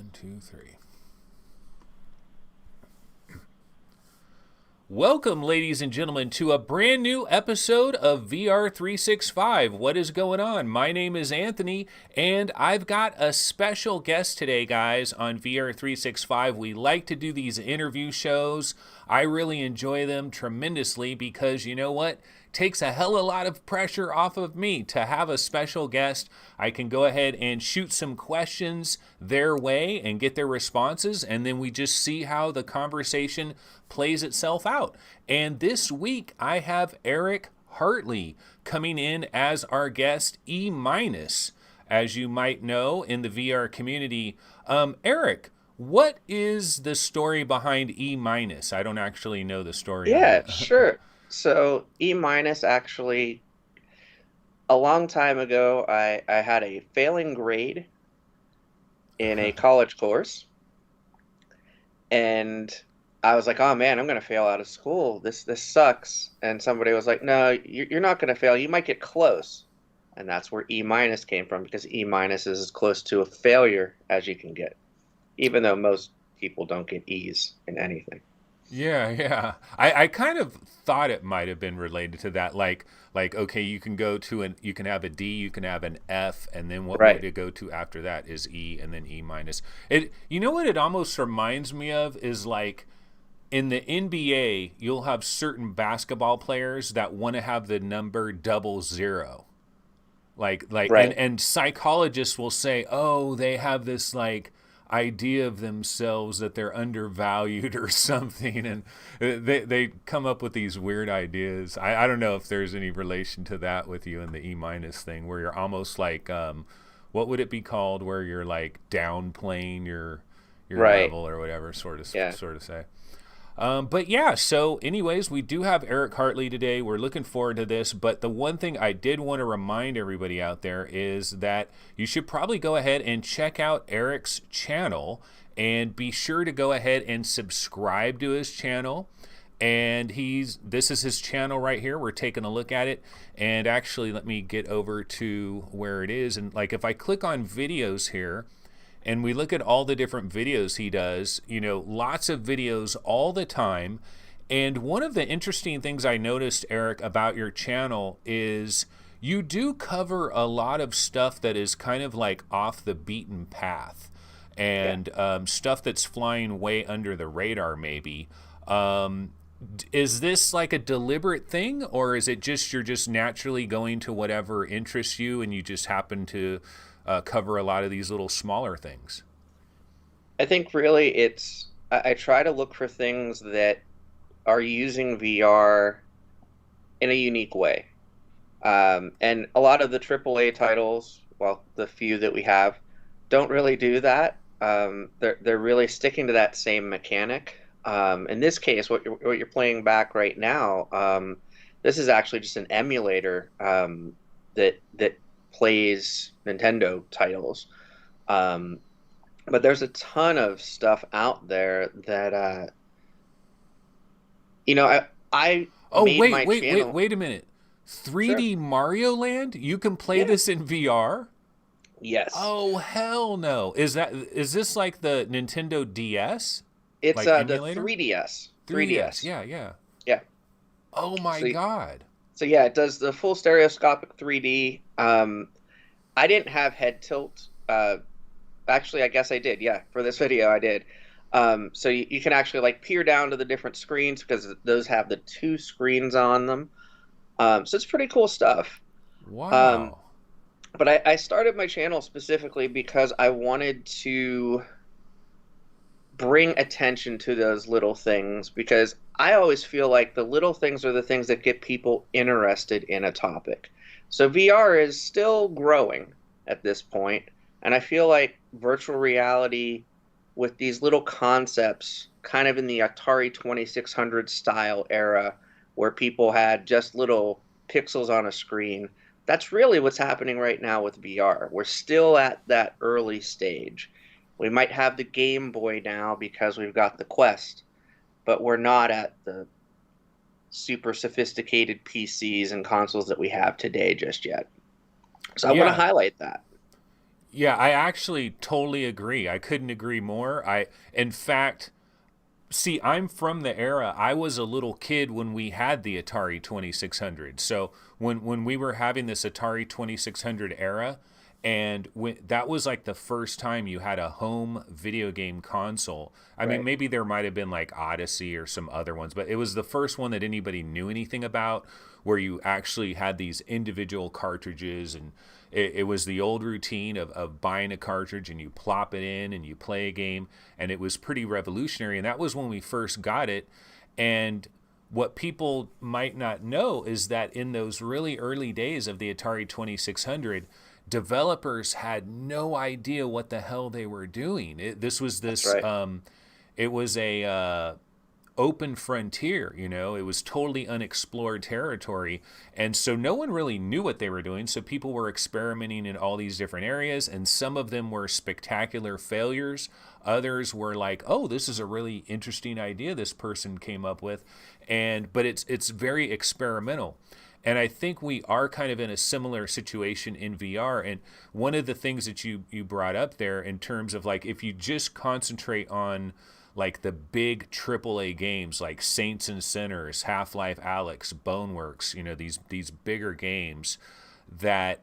1, 2, 3. Welcome, ladies and gentlemen, to a brand new episode of VR 365. What is going on? My name is Anthony, and I've got a special guest today, guys, on VR 365. We like to do these interview shows. I really enjoy them tremendously because, you know what? Takes a hell of a lot of pressure off of me to have a special guest. I can go ahead and shoot some questions their way and get their responses, and then we just see how the conversation plays itself out. And this week I have Erik Hartley coming in as our guest, E-, as you might know in the VR community. Erik, what is the story behind E-? I don't actually know the story. Yeah, sure. So E minus actually, a long time ago, I had a failing grade in a college course, and I was like, oh man, I'm gonna fail out of school. This sucks. And somebody was like, no, you're not gonna fail. You might get close. And that's where E minus came from, because E minus is as close to a failure as you can get, even though most people don't get E's in anything. Yeah. I kind of thought it might have been related to that. Like, okay, you can have a D, you can have an F, and then what Right. would it go to after that is E, and then E minus. You know what it almost reminds me of is like in the NBA, you'll have certain basketball players that want to have the number 00. Right. And psychologists will say, oh, they have this like idea of themselves that they're undervalued or something, and they come up with these weird ideas. I don't know if there's any relation to that with you and the E minus thing, where you're almost like what would it be called, where you're like downplaying your Right. level or whatever, sort of Yeah. say. But yeah, so anyways, we do have Erik Hartley today. We're looking forward to this. But the one thing I did want to remind everybody out there is that you should probably go ahead and check out Erik's channel, and be sure to go ahead and subscribe to his channel. And this is his channel right here. We're taking a look at it. And actually, let me get over to where it is. And like if I click on videos here, and we look at all the different videos he does, lots of videos all the time. And one of the interesting things I noticed, Erik, about your channel is you do cover a lot of stuff that is kind of like off the beaten path, and stuff that's flying way under the radar maybe. Is this like a deliberate thing, or is it just you're just naturally going to whatever interests you and you just happen to cover a lot of these little smaller things? I think really I try to look for things that are using VR in a unique way. And a lot of the AAA titles, well, the few that we have, don't really do that. They're really sticking to that same mechanic. In this case, what you're playing back right now, this is actually just an emulator that plays Nintendo titles. But there's a ton of stuff out there that I Oh, made my channel. wait a minute. Sure. 3D Mario Land? You can play Yeah. this in VR? Yes. Oh, hell no. Is this like the Nintendo DS? It's Like the emulator? 3DS. 3DS. 3DS. Yeah. Yeah. Oh my So God. so yeah, it does the full stereoscopic 3D. I didn't have head tilt. Actually, I guess I did. Yeah, for this video, I did. So you can actually like peer down to the different screens, because those have the two screens on them. So it's pretty cool stuff. Um, Wow. but I started my channel specifically because I wanted to bring attention to those little things, because I always feel like the little things are the things that get people interested in a topic. So VR is still growing at this point, and I feel like virtual reality with these little concepts, kind of in the Atari 2600 style era, where people had just little pixels on a screen, that's really what's happening right now with VR. We're still at that early stage. We might have the Game Boy now because we've got the Quest, but we're not at the super sophisticated PCs and consoles that we have today just yet. So I want to Yeah. highlight that. Yeah, I actually totally agree. I couldn't agree more. In fact, see, I'm from the era. I was a little kid when we had the Atari 2600. So when we were having this Atari 2600 era, and when that was like the first time you had a home video game console. I mean, Right. maybe there might have been like Odyssey or some other ones, but it was the first one that anybody knew anything about, where you actually had these individual cartridges. And it was the old routine of buying a cartridge and you plop it in and you play a game, and it was pretty revolutionary. And that was when we first got it. And what people might not know is that in those really early days of the Atari 2600, developers had no idea what the hell they were doing. This was That's this right. it was a open frontier, it was totally unexplored territory, and so no one really knew what they were doing. So people were experimenting in all these different areas, and some of them were spectacular failures. Others were like, oh, this is a really interesting idea this person came up with. But it's very experimental. And I think we are kind of in a similar situation in VR. And one of the things that you brought up there, in terms of like, if you just concentrate on like the big AAA games like Saints and Sinners, Half-Life Alyx, Boneworks, these bigger games, that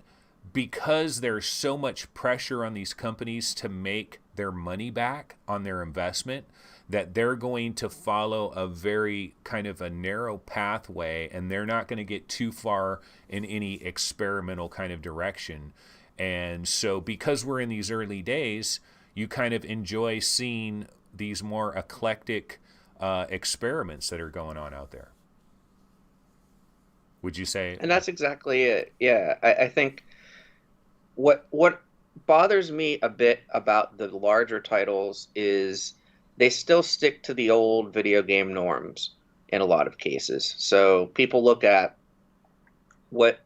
because there's so much pressure on these companies to make their money back on their investment, that they're going to follow a very kind of a narrow pathway, and they're not going to get too far in any experimental kind of direction. And so because we're in these early days, you kind of enjoy seeing these more eclectic experiments that are going on out there. Would you say? And that's exactly it. Yeah, I think what bothers me a bit about the larger titles is they still stick to the old video game norms in a lot of cases. So people look at what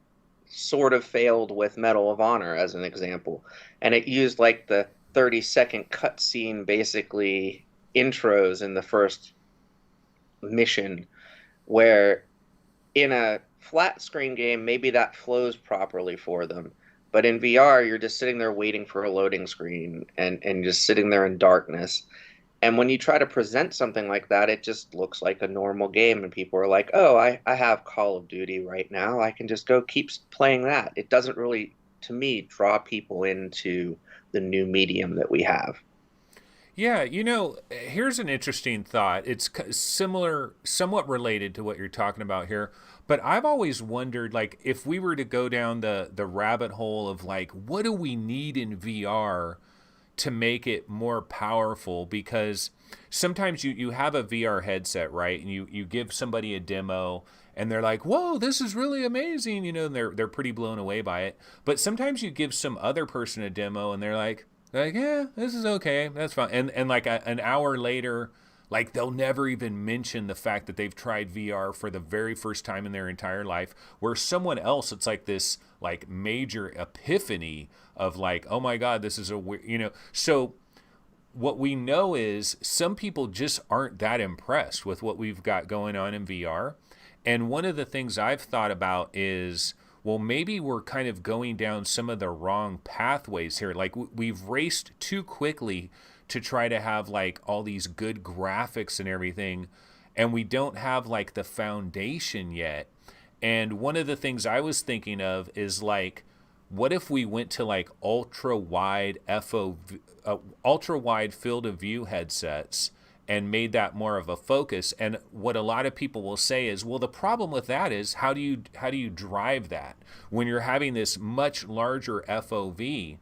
sort of failed with Medal of Honor as an example, and it used like the 30-second cutscene, basically intros in the first mission, where in a flat screen game, maybe that flows properly for them. But in VR, you're just sitting there waiting for a loading screen and just sitting there in darkness. And when you try to present something like that, it just looks like a normal game. And people are like, oh, I have Call of Duty right now. I can just go keep playing that. It doesn't really, to me, draw people into the new medium that we have. Yeah, here's an interesting thought. It's similar, somewhat related to what you're talking about here. But I've always wondered, like, if we were to go down the rabbit hole of like, what do we need in VR to make it more powerful? Because sometimes you have a VR headset, right? And you give somebody a demo, and they're like, whoa, this is really amazing, and they're pretty blown away by it. But sometimes you give some other person a demo, and they're like, yeah, this is okay, that's fine. And like an hour later, like they'll never even mention the fact that they've tried VR for the very first time in their entire life. Where someone else, it's like this like major epiphany of like, oh my God, this is a weird. So what we know is some people just aren't that impressed with what we've got going on in VR. And one of the things I've thought about is, well, maybe we're kind of going down some of the wrong pathways here. Like we've raced too quickly to try to have like all these good graphics and everything, and we don't have like the foundation yet. And one of the things I was thinking of is like, what if we went to like ultra wide field of view headsets and made that more of a focus? And what a lot of people will say is, well, the problem with that is how do you drive that when you're having this much larger FOV?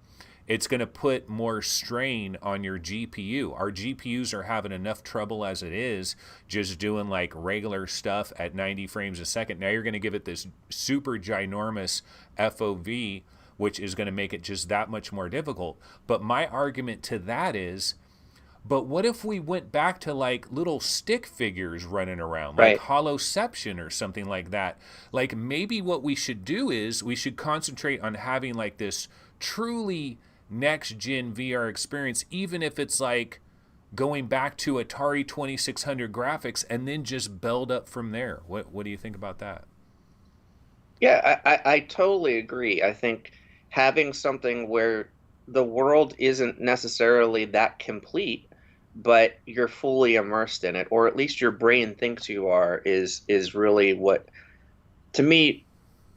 It's going to put more strain on your GPU. Our GPUs are having enough trouble as it is, just doing like regular stuff at 90 frames a second. Now you're going to give it this super ginormous FOV, which is going to make it just that much more difficult. But my argument to that is, but what if we went back to like little stick figures running around, like Right. Holoception or something like that? Like maybe what we should do is we should concentrate on having like this truly next gen VR experience, even if it's like going back to Atari 2600 graphics and then just build up from there. What do you think about that? Yeah, I totally agree. I think having something where the world isn't necessarily that complete, but you're fully immersed in it, or at least your brain thinks you are, is really what, to me,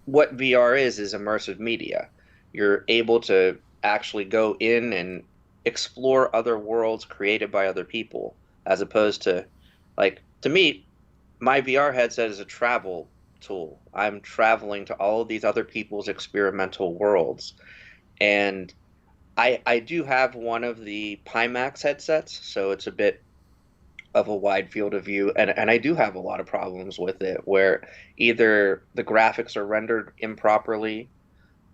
what VR is immersive media. You're able to actually go in and explore other worlds created by other people, as opposed to, like, to me, my VR headset is a travel tool. I'm traveling to all of these other people's experimental worlds. And I do have one of the Pimax headsets, so it's a bit of a wide field of view, and I do have a lot of problems with it where either the graphics are rendered improperly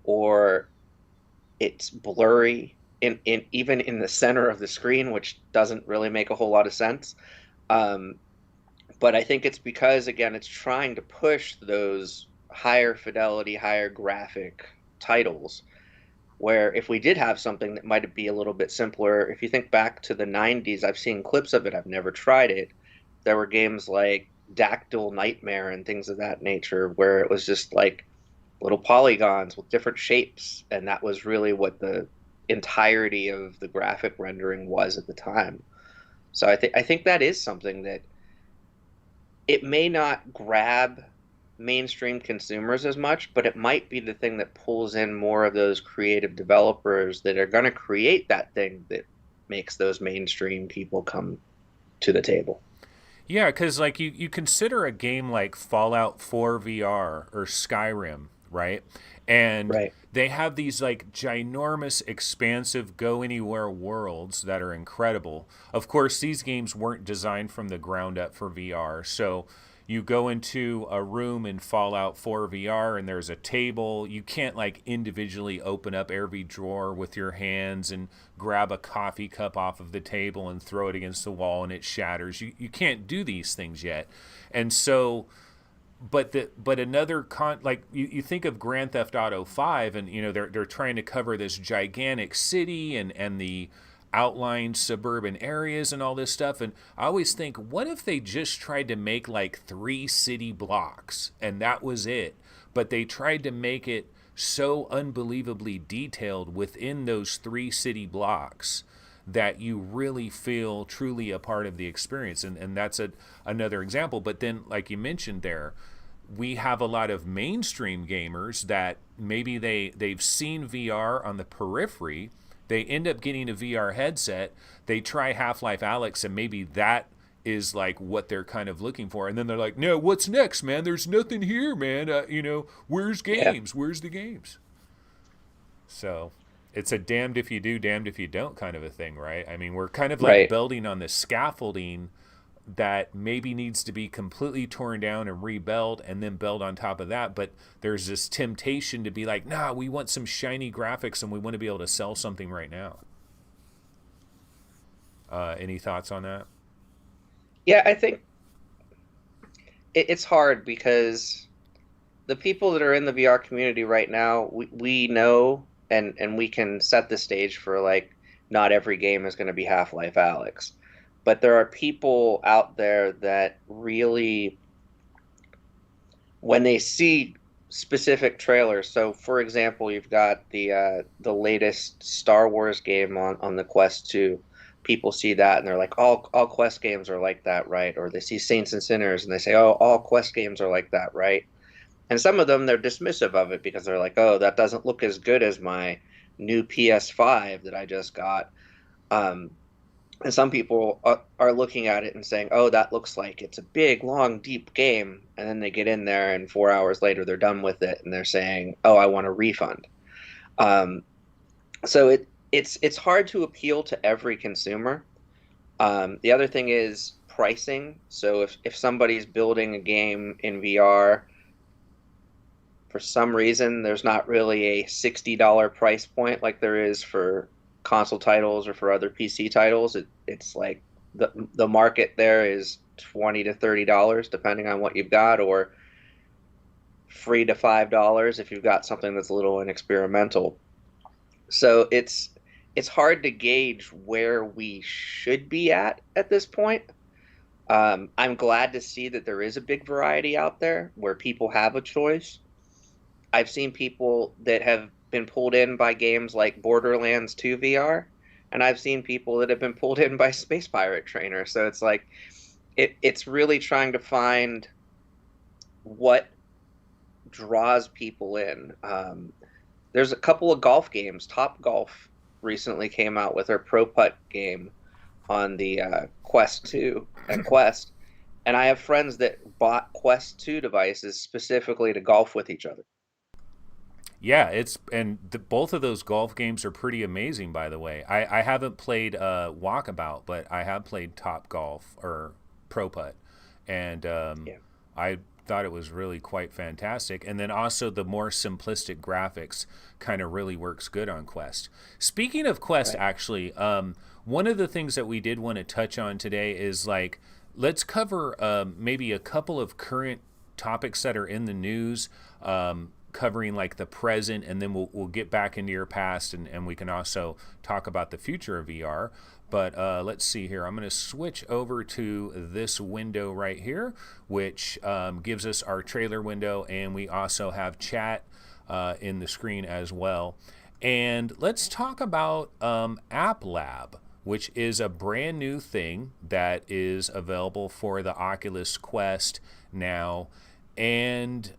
or it's blurry in even in the center of the screen, which doesn't really make a whole lot of sense. Um, but I think it's because, again, it's trying to push those higher fidelity, higher graphic titles. Where if we did have something that might be a little bit simpler, if you think back to the 90s, I've seen clips of it, I've never tried it. There were games like Dactyl Nightmare and things of that nature where it was just like little polygons with different shapes, and that was really what the entirety of the graphic rendering was at the time. So I think that is something that it may not grab mainstream consumers as much, but it might be the thing that pulls in more of those creative developers that are going to create that thing that makes those mainstream people come to the table. Yeah, because like you consider a game like Fallout 4 VR or Skyrim, right? And Right. they have these like ginormous, expansive, go anywhere worlds that are incredible. Of course, these games weren't designed from the ground up for VR. So you go into a room in Fallout 4 VR and there's a table. You can't like individually open up every drawer with your hands and grab a coffee cup off of the table and throw it against the wall and it shatters. You can't do these things yet. And so but another like you think of Grand Theft Auto 5 and you know they're trying to cover this gigantic city and the outlying suburban areas and all this stuff, and I always think, what if they just tried to make like 3 city blocks and that was it, but they tried to make it so unbelievably detailed within those 3 city blocks that you really feel truly a part of the experience. And that's another example. But then, like you mentioned there, we have a lot of mainstream gamers that maybe they've seen VR on the periphery. They end up getting a VR headset. They try Half-Life Alyx, and maybe that is like what they're kind of looking for. And then they're like, no, what's next, man? There's nothing here, man. Where's Yeah. games? Where's the games? So it's a damned if you do, damned if you don't kind of a thing, right? I mean, we're kind of like Right. building on this scaffolding that maybe needs to be completely torn down and rebuilt and then build on top of that. But there's this temptation to be like, nah, we want some shiny graphics and we want to be able to sell something right now. Any thoughts on that? Yeah, I think it's hard because the people that are in the VR community right now, we know and we can set the stage for, like, not every game is going to be Half-Life Alyx. But there are people out there that really, when they see specific trailers, so for example, you've got the latest Star Wars game on the Quest 2. People see that and they're like, all Quest games are like that, right? Or they see Saints and Sinners and they say, oh, all Quest games are like that, right? And some of them, they're dismissive of it because they're like, oh, that doesn't look as good as my new PS5 that I just got. Um, and some people are looking at it and saying, oh, that looks like it's a big, long, deep game. And then they get in there and 4 hours later they're done with it and they're saying, oh, I want a refund. Um, so it's hard to appeal to every consumer. The other thing is pricing. So if somebody's building a game in VR, for some reason, there's not really a $60 price point like there is for console titles or for other PC titles. It's like the market there is $20 to $30 depending on what you've got, or free to $5 if you've got something that's a little inexperimental. So it's hard to gauge where we should be at this point. I'm glad to see that there is a big variety out there where people have a choice. I've seen people that have been pulled in by games like Borderlands 2 VR, and I've seen people that have been pulled in by Space Pirate Trainer. So it's like it's really trying to find what draws people in. There's a couple of golf games. Top Golf recently came out with their Pro Putt game on the Quest 2 and Quest, and I have friends that bought Quest 2 devices specifically to golf with each other. Yeah, both of those golf games are pretty amazing, by the way. I haven't played Walkabout, but I have played Top Golf or Pro Putt, and Yeah. I thought it was really quite fantastic. And then also the more simplistic graphics kind of really works good on Quest. Speaking of Quest, Right. actually, one of the things that we did want to touch on today is like, let's cover maybe a couple of current topics that are in the news, covering like the present, and then we'll get back into your past, and we can also talk about the future of VR. But let's see here. I'm going to switch over to this window right here, which gives us our trailer window, and we also have chat in the screen as well. And let's talk about App Lab, which is a brand new thing that is available for the Oculus Quest now. And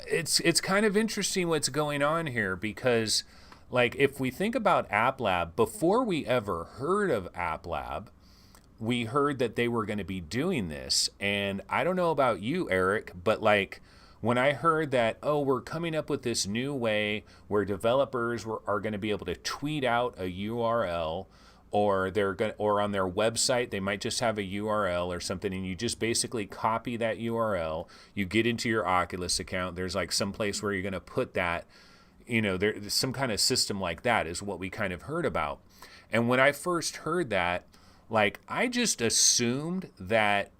it's kind of interesting what's going on here, because like if we think about App Lab, before we ever heard of App Lab, we heard that they were going to be doing this. And I don't know about you, Eric, but like when I heard that, oh, we're coming up with this new way where developers are going to be able to tweet out a URL, or or on their website they might just have a URL or something, and you just basically copy that URL, you get into your Oculus account, there's like some place where you're going to put that, there's some kind of system like that is what we kind of heard about. And when I first heard that, like I just assumed that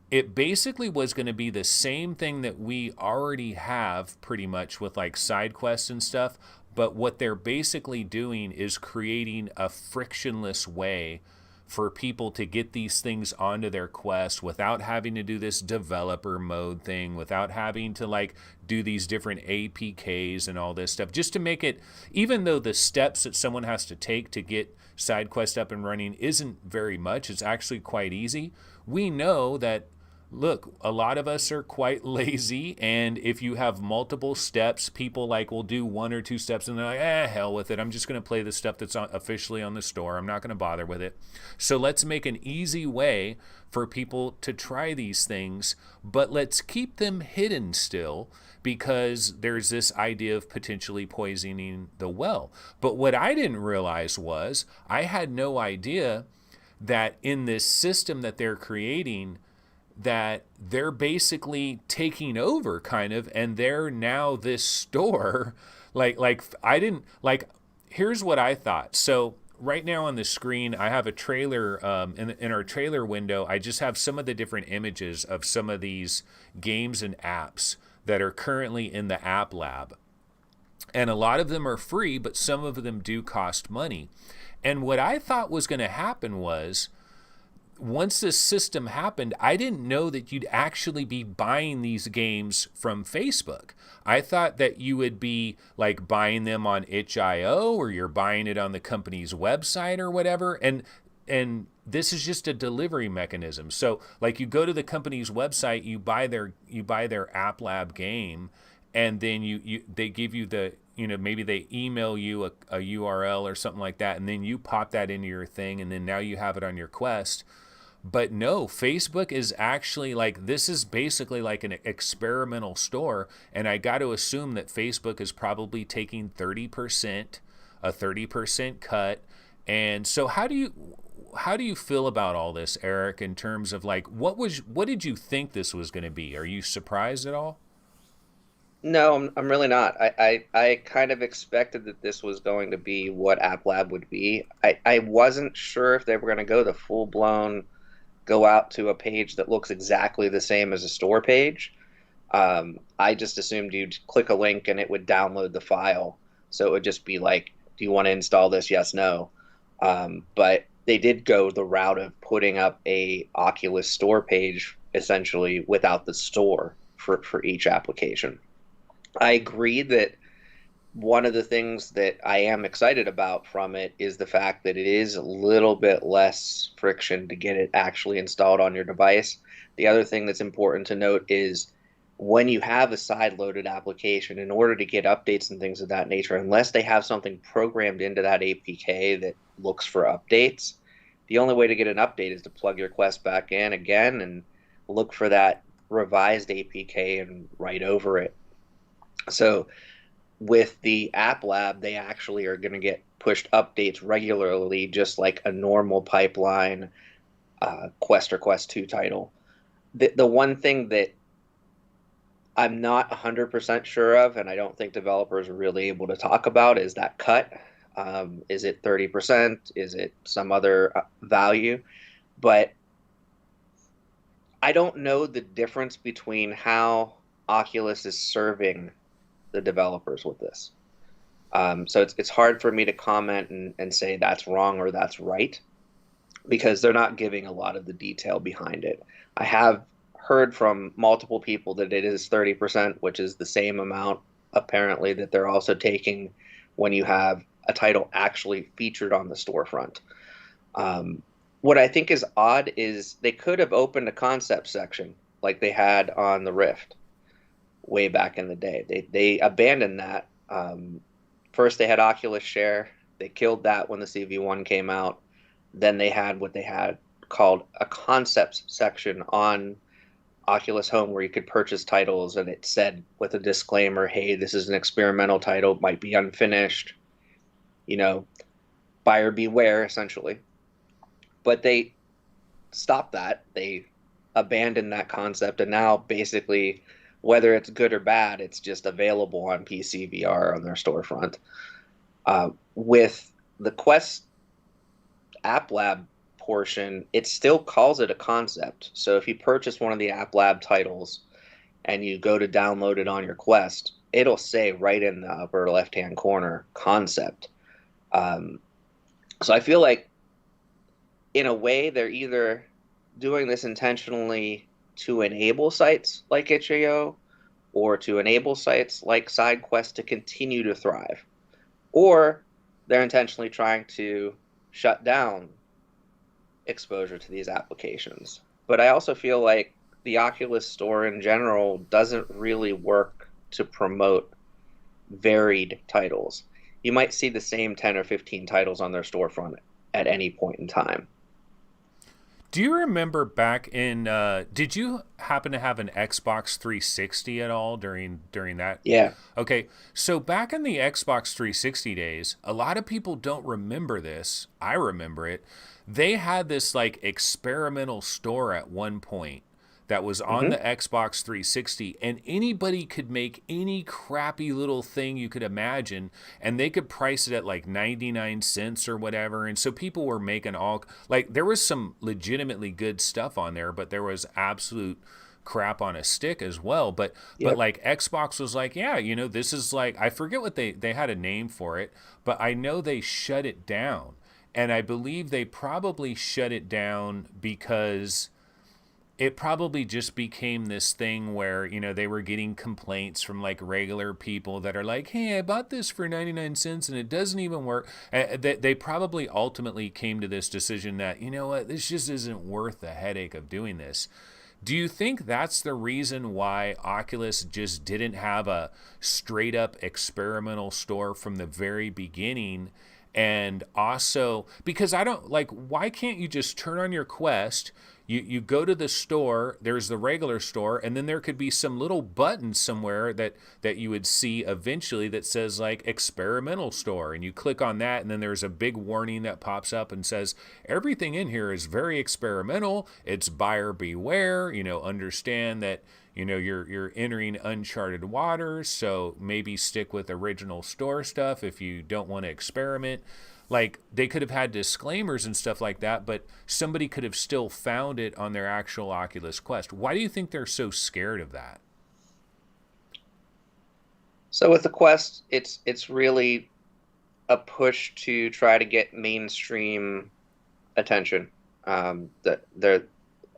it basically was going to be the same thing that we already have pretty much with like SideQuest and stuff. But what they're basically doing is creating a frictionless way for people to get these things onto their Quest without having to do this developer mode thing, without having to like do these different APKs and all this stuff, just to make it, even though the steps that someone has to take to get SideQuest up and running isn't very much, it's actually quite easy. We know that, look, a lot of us are quite lazy, and if you have multiple steps, people like will do one or two steps and they're like, hell with it, I'm just going to play the stuff that's officially on the store, I'm not going to bother with it. So let's make an easy way for people to try these things, but let's keep them hidden still, because there's this idea of potentially poisoning the well. But what I didn't realize was, I had no idea that in this system that they're creating, that they're basically taking over kind of, and they're now this store. like I didn't like, here's what I thought. So right now on the screen, I have a trailer, in our trailer window, I just have some of the different images of some of these games and apps that are currently in the App Lab. And a lot of them are free, but some of them do cost money. And what I thought was going to happen was, once this system happened, I didn't know that you'd actually be buying these games from Facebook. I thought that you would be like buying them on itch.io, or you're buying it on the company's website or whatever. And this is just a delivery mechanism. So like you go to the company's website, you buy their App Lab game, and then they give you the, maybe they email you a URL or something like that, and then you pop that into your thing, and then now you have it on your Quest. But no, Facebook is actually like, this is basically like an experimental store. And I got to assume that Facebook is probably taking 30%, a 30% cut. And so how do you feel about all this, Eric, in terms of like, what did you think this was going to be? Are you surprised at all? No, I'm really not. I kind of expected that this was going to be what App Lab would be. I wasn't sure if they were going to go the full blown, go out to a page that looks exactly the same as a store page. I just assumed you'd click a link and it would download the file. So it would just be like, do you want to install this? Yes, no. But they did go the route of putting up a Oculus store page, essentially without the store for each application. I agree that one of the things that I am excited about from it is the fact that it is a little bit less friction to get it actually installed on your device. The other thing that's important to note is when you have a side-loaded application, in order to get updates and things of that nature, unless they have something programmed into that APK that looks for updates, the only way to get an update is to plug your Quest back in again and look for that revised APK and write over it. So with the App Lab, they actually are going to get pushed updates regularly, just like a normal pipeline Quest or Quest 2 title. The one thing that I'm not 100% sure of, and I don't think developers are really able to talk about, is that cut. Is it 30%? Is it some other value? But I don't know the difference between how Oculus is serving the developers with this. So it's hard for me to comment and say that's wrong or that's right, because they're not giving a lot of the detail behind it. I have heard from multiple people that it is 30%, which is the same amount apparently that they're also taking when you have a title actually featured on the storefront. What I think is odd is they could have opened a concept section like they had on the Rift way back in the day. They abandoned that. First they had Oculus Share. They killed that when the CV1 came out. Then they had what they had called a concepts section on Oculus Home where you could purchase titles, and it said with a disclaimer, hey, this is an experimental title, might be unfinished, buyer beware, essentially. But they stopped that. They abandoned that concept, and now basically, whether it's good or bad, it's just available on PC VR on their storefront. With the Quest App Lab portion, it still calls it a concept. So if you purchase one of the App Lab titles and you go to download it on your Quest, it'll say right in the upper left-hand corner, concept. So I feel like, in a way, they're either doing this intentionally to enable sites like itch.io or to enable sites like SideQuest to continue to thrive. Or they're intentionally trying to shut down exposure to these applications. But I also feel like the Oculus Store in general doesn't really work to promote varied titles. You might see the same 10 or 15 titles on their storefront at any point in time. Do you remember back in? Did you happen to have an Xbox 360 at all during that? Yeah. Okay, so back in the Xbox 360 days, a lot of people don't remember this. I remember it. They had this like experimental store at one point that was on the Xbox 360, and anybody could make any crappy little thing you could imagine, and they could price it at like 99 cents or whatever. And so people were making all, like, there was some legitimately good stuff on there, but there was absolute crap on a stick as well. But like Xbox was like, yeah, this is like, I forget what they had a name for it, but I know they shut it down. And I believe they probably shut it down because it probably just became this thing where, they were getting complaints from like regular people that are like, hey, I bought this for 99 cents and it doesn't even work. They probably ultimately came to this decision that, you know what, this just isn't worth the headache of doing this. Do you think that's the reason why Oculus just didn't have a straight up experimental store from the very beginning? And also, because I don't like, why can't you just turn on your Quest? You go to the store, there's the regular store, and then there could be some little button somewhere that you would see eventually that says like experimental store, and you click on that, and then there's a big warning that pops up and says everything in here is very experimental, it's buyer beware, understand that you're entering uncharted waters, so maybe stick with original store stuff if you don't want to experiment. Like, they could have had disclaimers and stuff like that, but somebody could have still found it on their actual Oculus Quest. Why do you think they're so scared of that? So with the Quest, it's really a push to try to get mainstream attention. Mark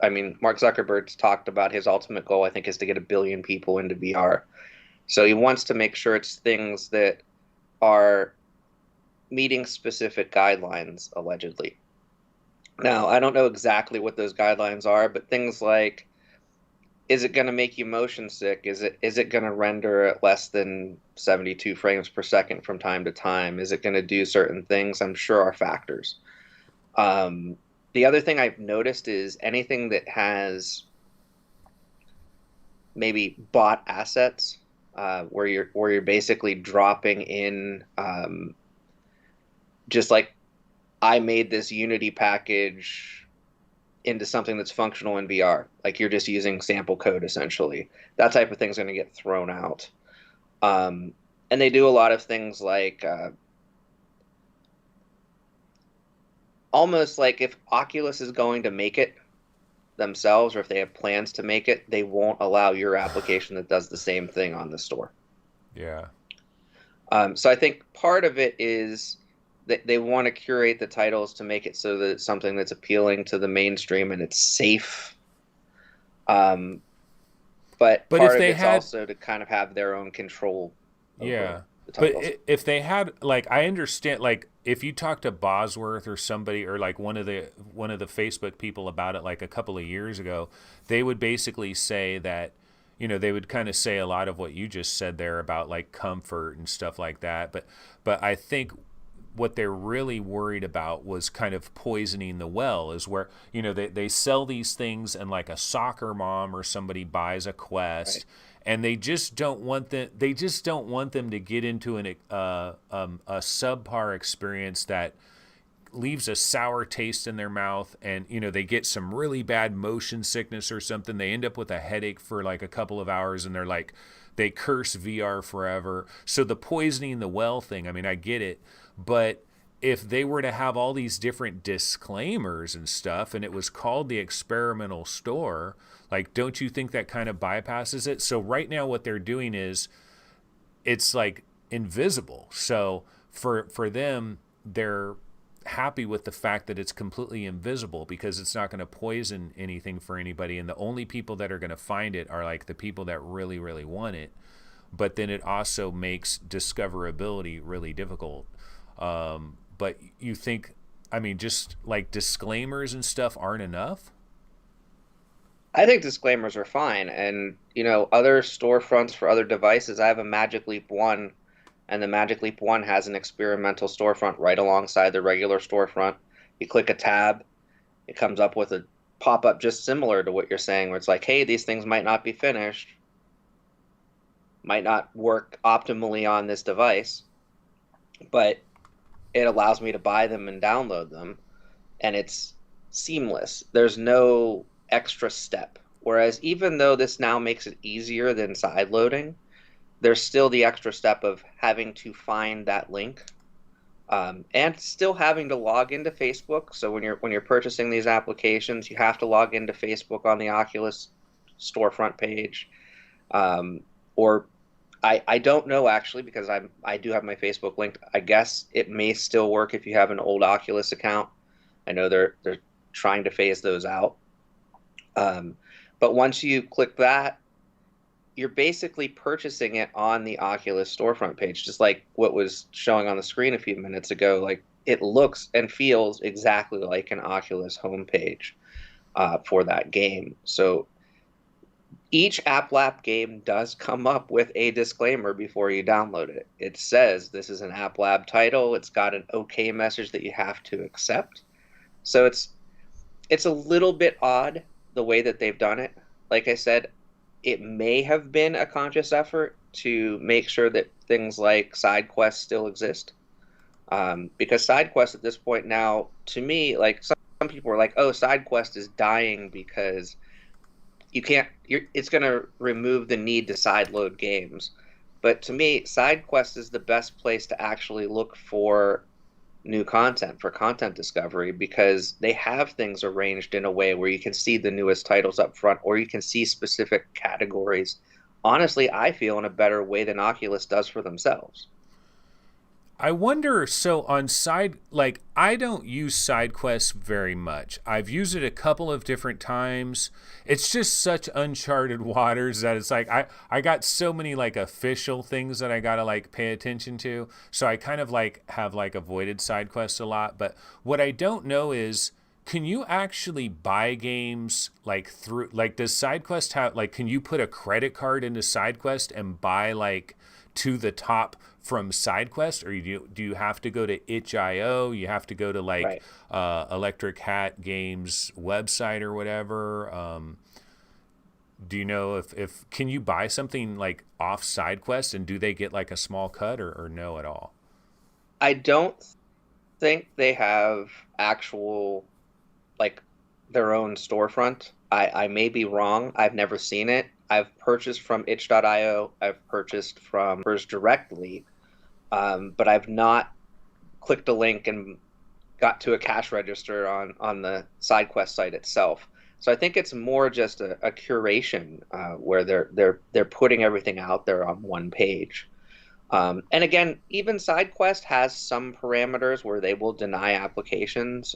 Zuckerberg's talked about his ultimate goal, I think, is to get 1 billion people into VR. So he wants to make sure it's things that are meeting specific guidelines, allegedly. Now, I don't know exactly what those guidelines are, but things like, is it going to make you motion sick? Is it going to render at less than 72 frames per second from time to time? Is it going to do certain things? I'm sure are factors. The other thing I've noticed is anything that has maybe bought assets, where you're basically dropping in, just like I made this Unity package into something that's functional in VR. Like you're just using sample code essentially. That type of thing's going to get thrown out. And they do a lot of things like, almost like if Oculus is going to make it themselves, or if they have plans to make it, they won't allow your application that does the same thing on the store. Yeah. So I think part of it is that they want to curate the titles to make it so that it's something that's appealing to the mainstream and it's safe. But But part if of they it's had, also to kind of have their own control over yeah. the But titles. if they had, like, I understand, like, if you talk to Bosworth or somebody, or like one of the Facebook people about it, like a couple of years ago, they would basically say that, they would kind of say a lot of what you just said there about like comfort and stuff like that. But I think what they're really worried about was kind of poisoning the well, is where, they sell these things and like a soccer mom or somebody buys a Quest, Right. and they just don't want them to get into a subpar experience that leaves a sour taste in their mouth, and they get some really bad motion sickness or something. They end up with a headache for like a couple of hours, and they curse VR forever. So the poisoning the well thing, I mean, I get it, but if they were to have all these different disclaimers and stuff, and it was called the experimental store, like, don't you think that kind of bypasses it? So right now what they're doing is, it's like invisible. So for them, they're happy with the fact that it's completely invisible, because it's not going to poison anything for anybody, and the only people that are going to find it are like the people that really, really want it. But then it also makes discoverability really difficult. But you think, I mean, just like disclaimers and stuff aren't enough? I think disclaimers are fine. And, other storefronts for other devices, I have a Magic Leap 1, and the Magic Leap 1 has an experimental storefront right alongside the regular storefront. You click a tab, it comes up with a pop-up just similar to what you're saying, where it's like, hey, these things might not be finished, might not work optimally on this device, but it allows me to buy them and download them, and it's seamless. There's no extra step. Whereas even though this now makes it easier than side loading, there's still the extra step of having to find that link, and still having to log into Facebook. So when you're purchasing these applications, you have to log into Facebook on the Oculus storefront page, or I don't know actually, because I do have my Facebook linked. I guess it may still work if you have an old Oculus account. I know they're trying to phase those out. But once you click that, you're basically purchasing it on the Oculus storefront page, just like what was showing on the screen a few minutes ago. Like, it looks and feels exactly like an Oculus homepage, for that game. So each App Lab game does come up with a disclaimer before you download it. It says this is an App Lab title. It's got an OK message that you have to accept. So it's a little bit odd the way that they've done it. Like I said, it may have been a conscious effort to make sure that things like SideQuest still exist. Because SideQuest at this point now, to me, like some people are like, oh, SideQuest is dying because it's going to remove the need to sideload games. But to me, SideQuest is the best place to actually look for new content, for content discovery, because they have things arranged in a way where you can see the newest titles up front, or you can see specific categories. Honestly, I feel in a better way than Oculus does for themselves. I wonder, so on side, like, I don't use SideQuest very much. I've used it a couple of different times. It's just such uncharted waters that it's like, I got so many like official things that I gotta like pay attention to. So I kind of like have like avoided SideQuest a lot. But what I don't know is, can you actually buy games like through, like, does SideQuest have, like, can you put a credit card into SideQuest and buy like to the top from SideQuest, or do you have to go to itch.io? You have to go to like Right. Electric Hat Games website or whatever. Do you know if can you buy something like off SideQuest, and do they get like a small cut, or no at all? I don't think they have actual like their own storefront. I may be wrong. I've never seen it. I've purchased from itch.io. I've purchased from First directly, but I've not clicked a link and got to a cash register on the SideQuest site itself. So I think it's more just a curation where they're putting everything out there on one page. And again, even SideQuest has some parameters where they will deny applications.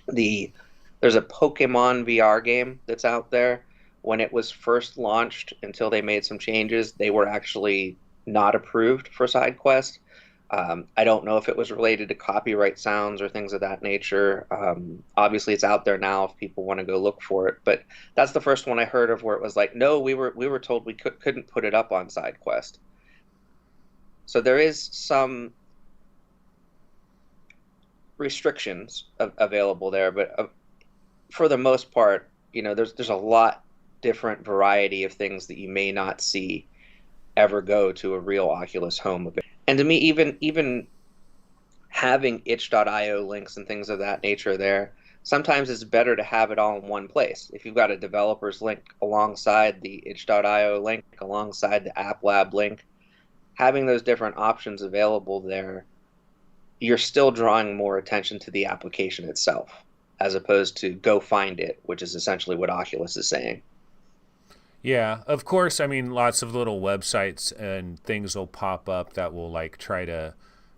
The There's a Pokemon VR game that's out there. When it was first launched, until they made some changes, they were actually not approved for SideQuest. I don't know if it was related to copyright sounds or things of that nature. Obviously, it's out there now if people want to go look for it. But that's the first one I heard of where it was like, no, we were told we couldn't put it up on SideQuest. So there is some restrictions available there, but for the most part, there's a lot different variety of things that you may not see ever go to a real Oculus Home event. And to me, even having itch.io links and things of that nature there, sometimes it's better to have it all in one place. If you've got a developer's link alongside the itch.io link, alongside the App Lab link, having those different options available there, you're still drawing more attention to the application itself, as opposed to go find it, which is essentially what Oculus is saying. Yeah, of course. I mean, lots of little websites and things will pop up that will like try to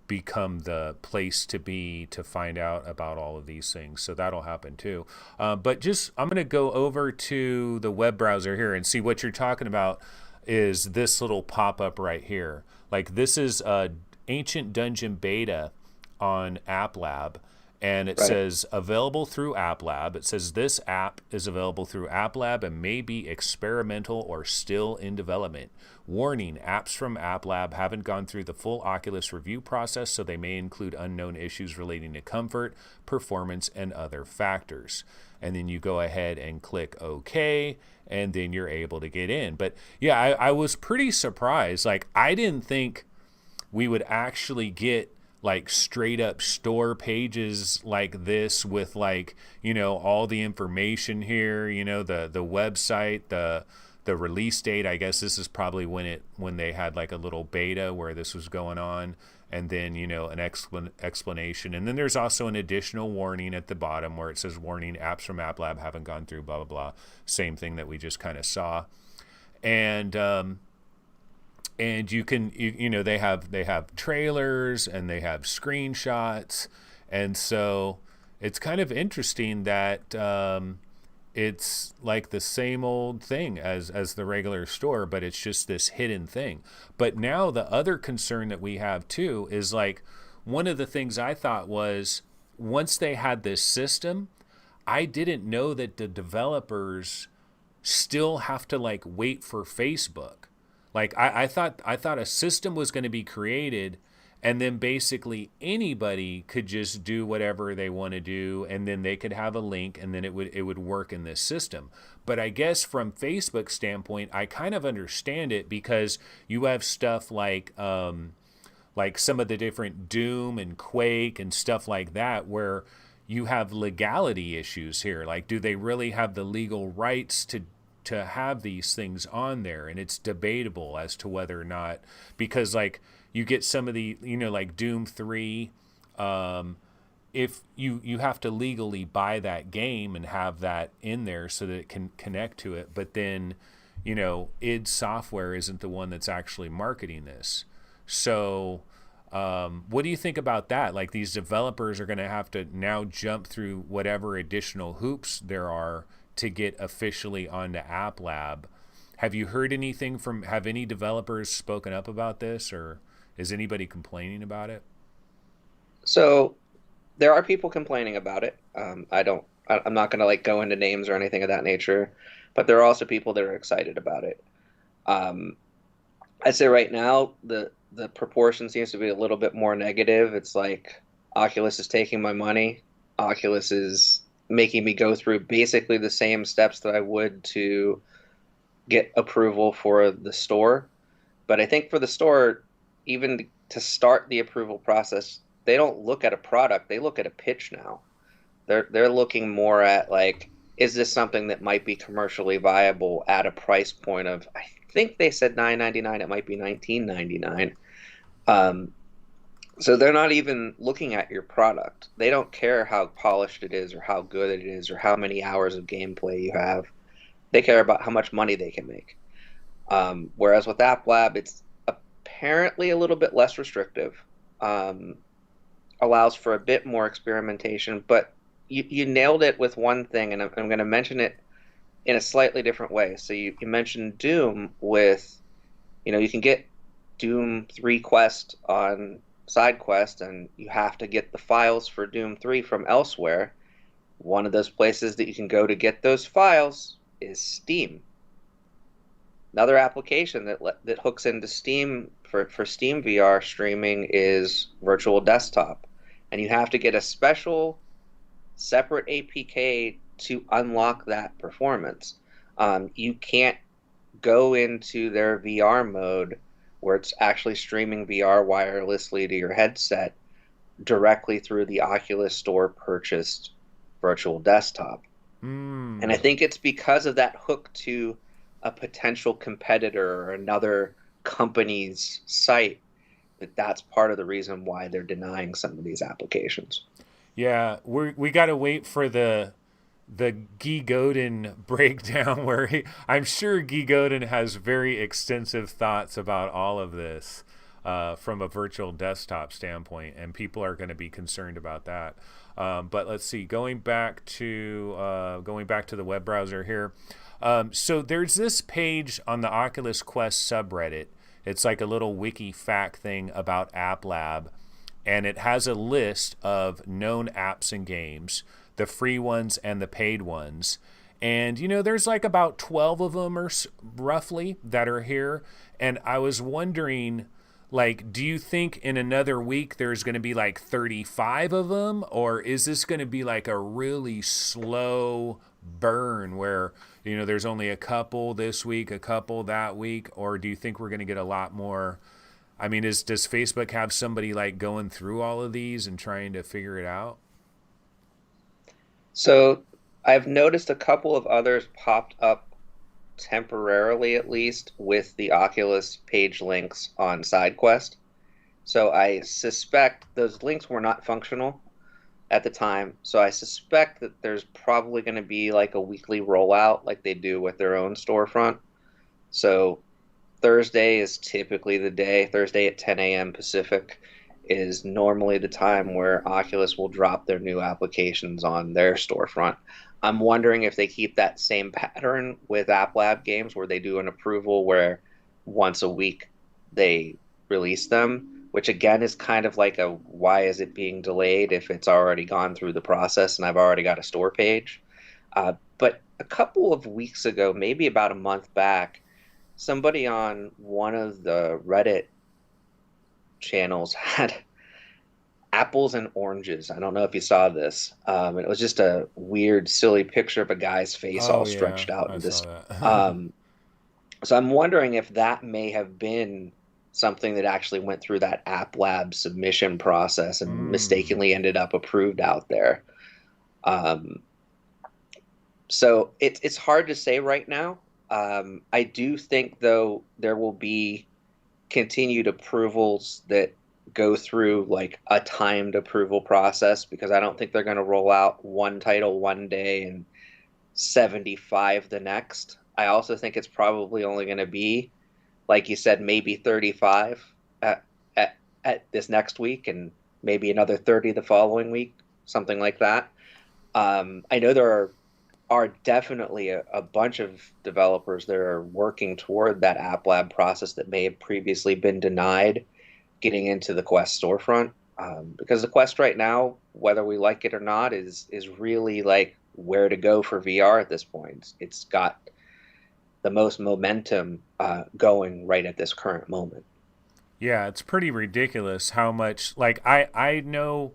become the place to be to find out about all of these things. So that'll happen too. But just, I'm going to go over to the web browser here and see what you're talking about is this little pop up right here. Like, this is a Ancient Dungeon beta on App Lab, and it Right. says available through App Lab. It says this app is available through App Lab and may be experimental or still in development. Warning, apps from App Lab haven't gone through the full Oculus review process, so they may include unknown issues relating to comfort, performance, and other factors. And then you go ahead and click OK, and then you're able to get in. But yeah, I was pretty surprised. Like, I didn't think we would actually get like straight up store pages like this with like, all the information here, the website, the release date. I guess this is probably when they had like a little beta where this was going on, and then an explanation, and then there's also an additional warning at the bottom where it says warning, apps from App Lab haven't gone through blah blah blah, same thing that we just kind of saw. And you can they have trailers and they have screenshots, and so it's kind of interesting that it's like the same old thing as the regular store, but it's just this hidden thing. But now the other concern that we have too is, like, one of the things I thought was, once they had this system, I didn't know that the developers still have to like wait for Facebook. Like, I thought a system was going to be created, and then basically anybody could just do whatever they want to do, and then they could have a link, and then it would work in this system. But I guess from Facebook's standpoint, I kind of understand it, because you have stuff like some of the different Doom and Quake and stuff like that, where you have legality issues here. Like, do they really have the legal rights to have these things on there? And it's debatable as to whether or not, because like you get some of the like Doom 3, if you have to legally buy that game and have that in there so that it can connect to it, but then id Software isn't the one that's actually marketing this. So What do you think about that? Like these developers are going to have to now jump through whatever additional hoops there are to get officially onto App Lab. Have you heard anything from, have any developers spoken up about this, or is anybody complaining about it? So there are people complaining about it. I'm not going to like go into names or anything of that nature, but there are also people that are excited about it. Um, I'd say right now the proportion seems to be a little bit more negative. It's like Oculus is taking my money. Oculus is making me go through basically the same steps that I would to get approval for the store. But I think for the store, even to start the approval process, they don't look at a product, they look at a pitch now. They're looking more at like, is this something that might be commercially viable at a price point of, I think they said 9.99, it might be 19.99. Um, so they're not even looking at your product. They don't care how polished it is or how good it is or how many hours of gameplay you have. They care about how much money they can make. Whereas with App Lab, it's apparently a little bit less restrictive, um, allows for a bit more experimentation, but you nailed it with one thing, and I'm going to mention it in a slightly different way. So you mentioned Doom with, you can get Doom 3 Quest on SideQuest, and you have to get the files for Doom 3 from elsewhere. One of those places that you can go to get those files is Steam. Another application that hooks into Steam for Steam VR streaming is Virtual Desktop, and you have to get a special separate APK to unlock that performance. You can't go into their VR mode where it's actually streaming VR wirelessly to your headset directly through the Oculus Store purchased Virtual Desktop. And I Mm. think it's because of that hook to a potential competitor or another company's site that's part of the reason why they're denying some of these applications. Yeah, we got to wait for the Guy Godin breakdown where I'm sure Guy Godin has very extensive thoughts about all of this from a virtual desktop standpoint, and people are going to be concerned about that. But let's see, going back to the web browser here. So there's this page on the Oculus Quest subreddit. It's like a little wiki fact thing about App Lab, and it has a list of known apps and games, the free ones and the paid ones. And there's like about 12 of them or roughly that are here. And I was wondering, like, do you think in another week there's going to be like 35 of them, or is this going to be like a really slow burn where there's only a couple this week, a couple that week, or do you think we're going to get a lot more? I mean, does Facebook have somebody like going through all of these and trying to figure it out? So I've noticed a couple of others popped up temporarily, at least, with the Oculus page links on SideQuest. So I suspect those links were not functional at the time. So I suspect that there's probably going to be like a weekly rollout like they do with their own storefront. So Thursday is typically the day, Thursday at 10 a.m. Pacific is normally the time where Oculus will drop their new applications on their storefront. I'm wondering if they keep that same pattern with App Lab games where they do an approval where once a week they release them, which again is kind of like a why is it being delayed if it's already gone through the process and I've already got a store page. But a couple of weeks ago, maybe about a month back, somebody on one of the Reddit channels had apples and oranges. I don't know if you saw this. It was just a weird, silly picture of a guy's face Oh all yeah, stretched out I in saw this. that. Um, so I'm wondering if that may have been something that actually went through that App Lab submission process and mm. mistakenly ended up approved out there. Um, so it's hard to say right now. I do think though there will be continued approvals that go through like a timed approval process because I don't think they're going to roll out one title one day and 75 the next. I also think it's probably only going to be, like you said, maybe 35 at at this next week and maybe another 30 the following week, something like that. I know are definitely a bunch of developers that are working toward that App Lab process that may have previously been denied getting into the Quest storefront. Because the Quest right now, whether we like it or not, is really like where to go for VR at this point. It's got the most momentum going right at this current moment. Yeah, it's pretty ridiculous how much like I know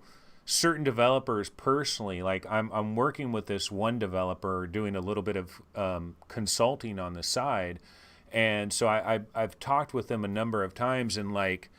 certain developers personally. Like I'm working with this one developer doing a little bit of consulting on the side, and so I've talked with them a number of times, and like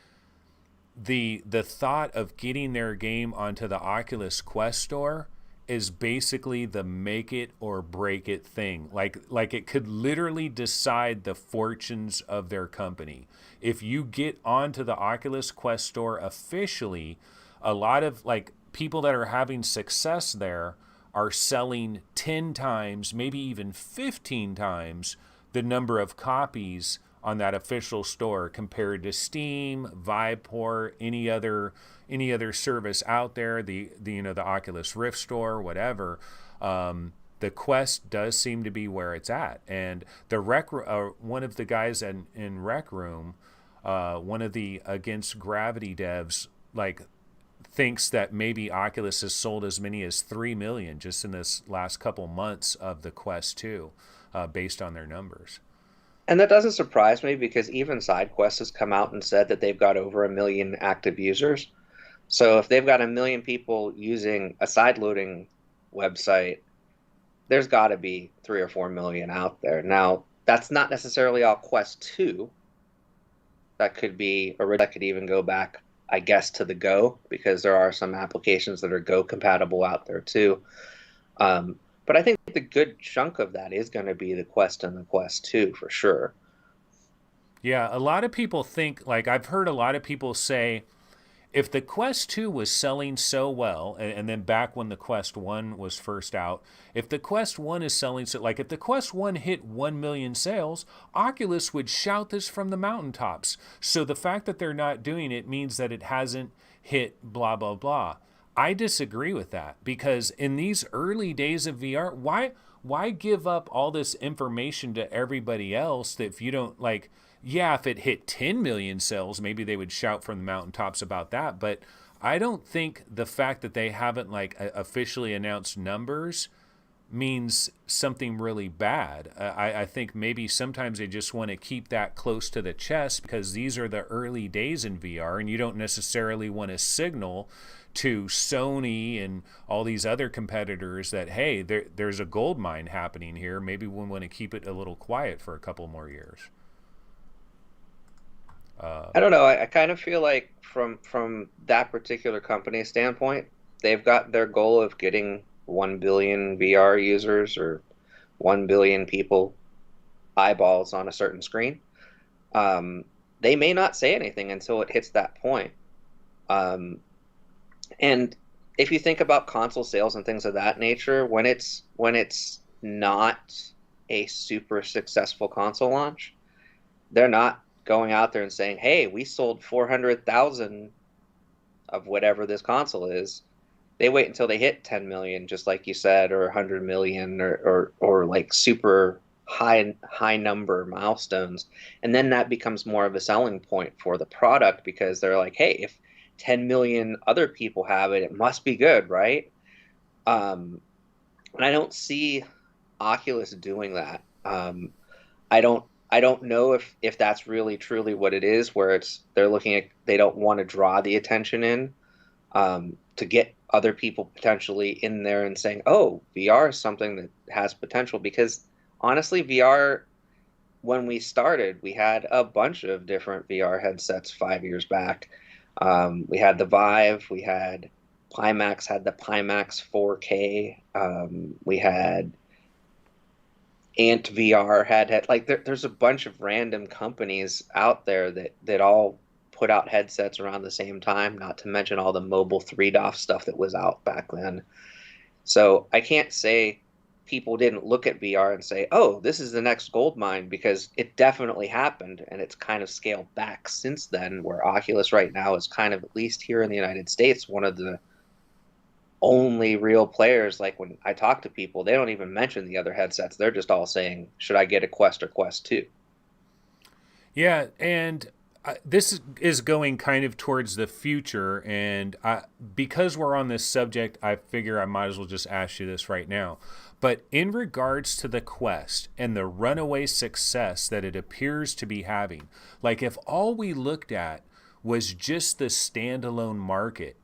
the thought of getting their game onto the Oculus Quest store is basically the make it or break it thing. Like it could literally decide the fortunes of their company. If you get onto the Oculus Quest store officially, a lot of like people that are having success there are selling 10 times, maybe even 15 times the number of copies on that official store compared to Steam, Viveport, any other service out there, the Oculus Rift store, whatever. The Quest does seem to be where it's at, and the one of the guys in Rec Room, one of the Against Gravity devs, like thinks that maybe Oculus has sold as many as 3 million just in this last couple months of the Quest 2, based on their numbers. And that doesn't surprise me because even SideQuest has come out and said that they've got over 1 million active users. So if they've got 1 million people using a side loading website, there's got to be 3 or 4 million out there. Now, that's not necessarily all Quest 2. That could be, or that could even go back, I guess, to the Go, because there are some applications that are Go compatible out there too. But I think the good chunk of that is going to be the Quest and the Quest 2 for sure. Yeah, a lot of people think, like, I've heard a lot of people say, if the Quest 2 was selling so well, and then back when the Quest 1 was first out, if the Quest 1 is selling so, like, if the Quest 1 hit 1 million sales, Oculus would shout this from the mountaintops. So the fact that they're not doing it means that it hasn't hit blah, blah, blah. I disagree with that because in these early days of VR, why give up all this information to everybody else that if you don't like, yeah, if it hit 10 million sales, maybe they would shout from the mountaintops about that. But I don't think the fact that they haven't like officially announced numbers means something really bad. I think maybe sometimes they just want to keep that close to the chest because these are the early days in VR and you don't necessarily want to signal to Sony and all these other competitors that, hey, there's a gold mine happening here. Maybe we want to keep it a little quiet for a couple more years. I don't know. I kind of feel like from that particular company standpoint, they've got their goal of getting 1 billion VR users or 1 billion people eyeballs on a certain screen. They may not say anything until it hits that point. Um, and if you think about console sales and things of that nature, when it's not a super successful console launch, they're not going out there and saying, "Hey, we sold 400,000 of whatever this console is." They wait until they hit 10 million, just like you said, or 100 million, or like super high number milestones, and then that becomes more of a selling point for the product because they're like, "Hey, if 10 million other people have it, it must be good, right?" And I don't see Oculus doing that. I don't I don't know if that's really truly what it is, where it's they're looking at they don't want to draw the attention in to get other people potentially in there and saying, "Oh, VR is something that has potential." Because honestly, VR when we started, we had a bunch of different VR headsets 5 years back. We had the Vive, we had Pimax had the Pimax 4K. We had Ant VR had like there's a bunch of random companies out there that all put out headsets around the same time, not to mention all the mobile 3DOF stuff that was out back then. So I can't say people didn't look at VR and say, oh, this is the next gold mine, because it definitely happened, and it's kind of scaled back since then, where Oculus right now is kind of, at least here in the United States, one of the only real players. Like when I talk to people, they don't even mention the other headsets. They're just all saying, should I get a Quest or Quest 2? Yeah, and this is going kind of towards the future, and because we're on this subject, I figure I might as well just ask you this right now. But in regards to the Quest and the runaway success that it appears to be having, like if all we looked at was just the standalone market,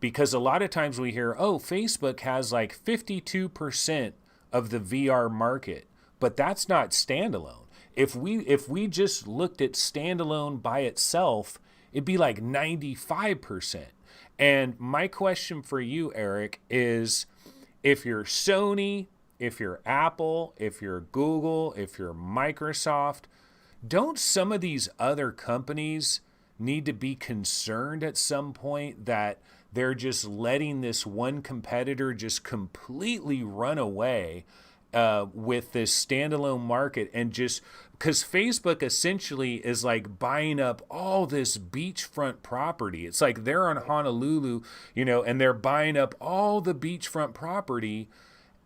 because a lot of times we hear, oh, Facebook has like 52% of the VR market, but that's not standalone. If we just looked at standalone by itself, it'd be like 95%. And my question for you, Eric, is if you're Sony, if you're Apple, if you're Google, if you're Microsoft, don't some of these other companies need to be concerned at some point that they're just letting this one competitor just completely run away with this standalone market, and just because Facebook essentially is like buying up all this beachfront property. It's like they're on Honolulu, and they're buying up all the beachfront property.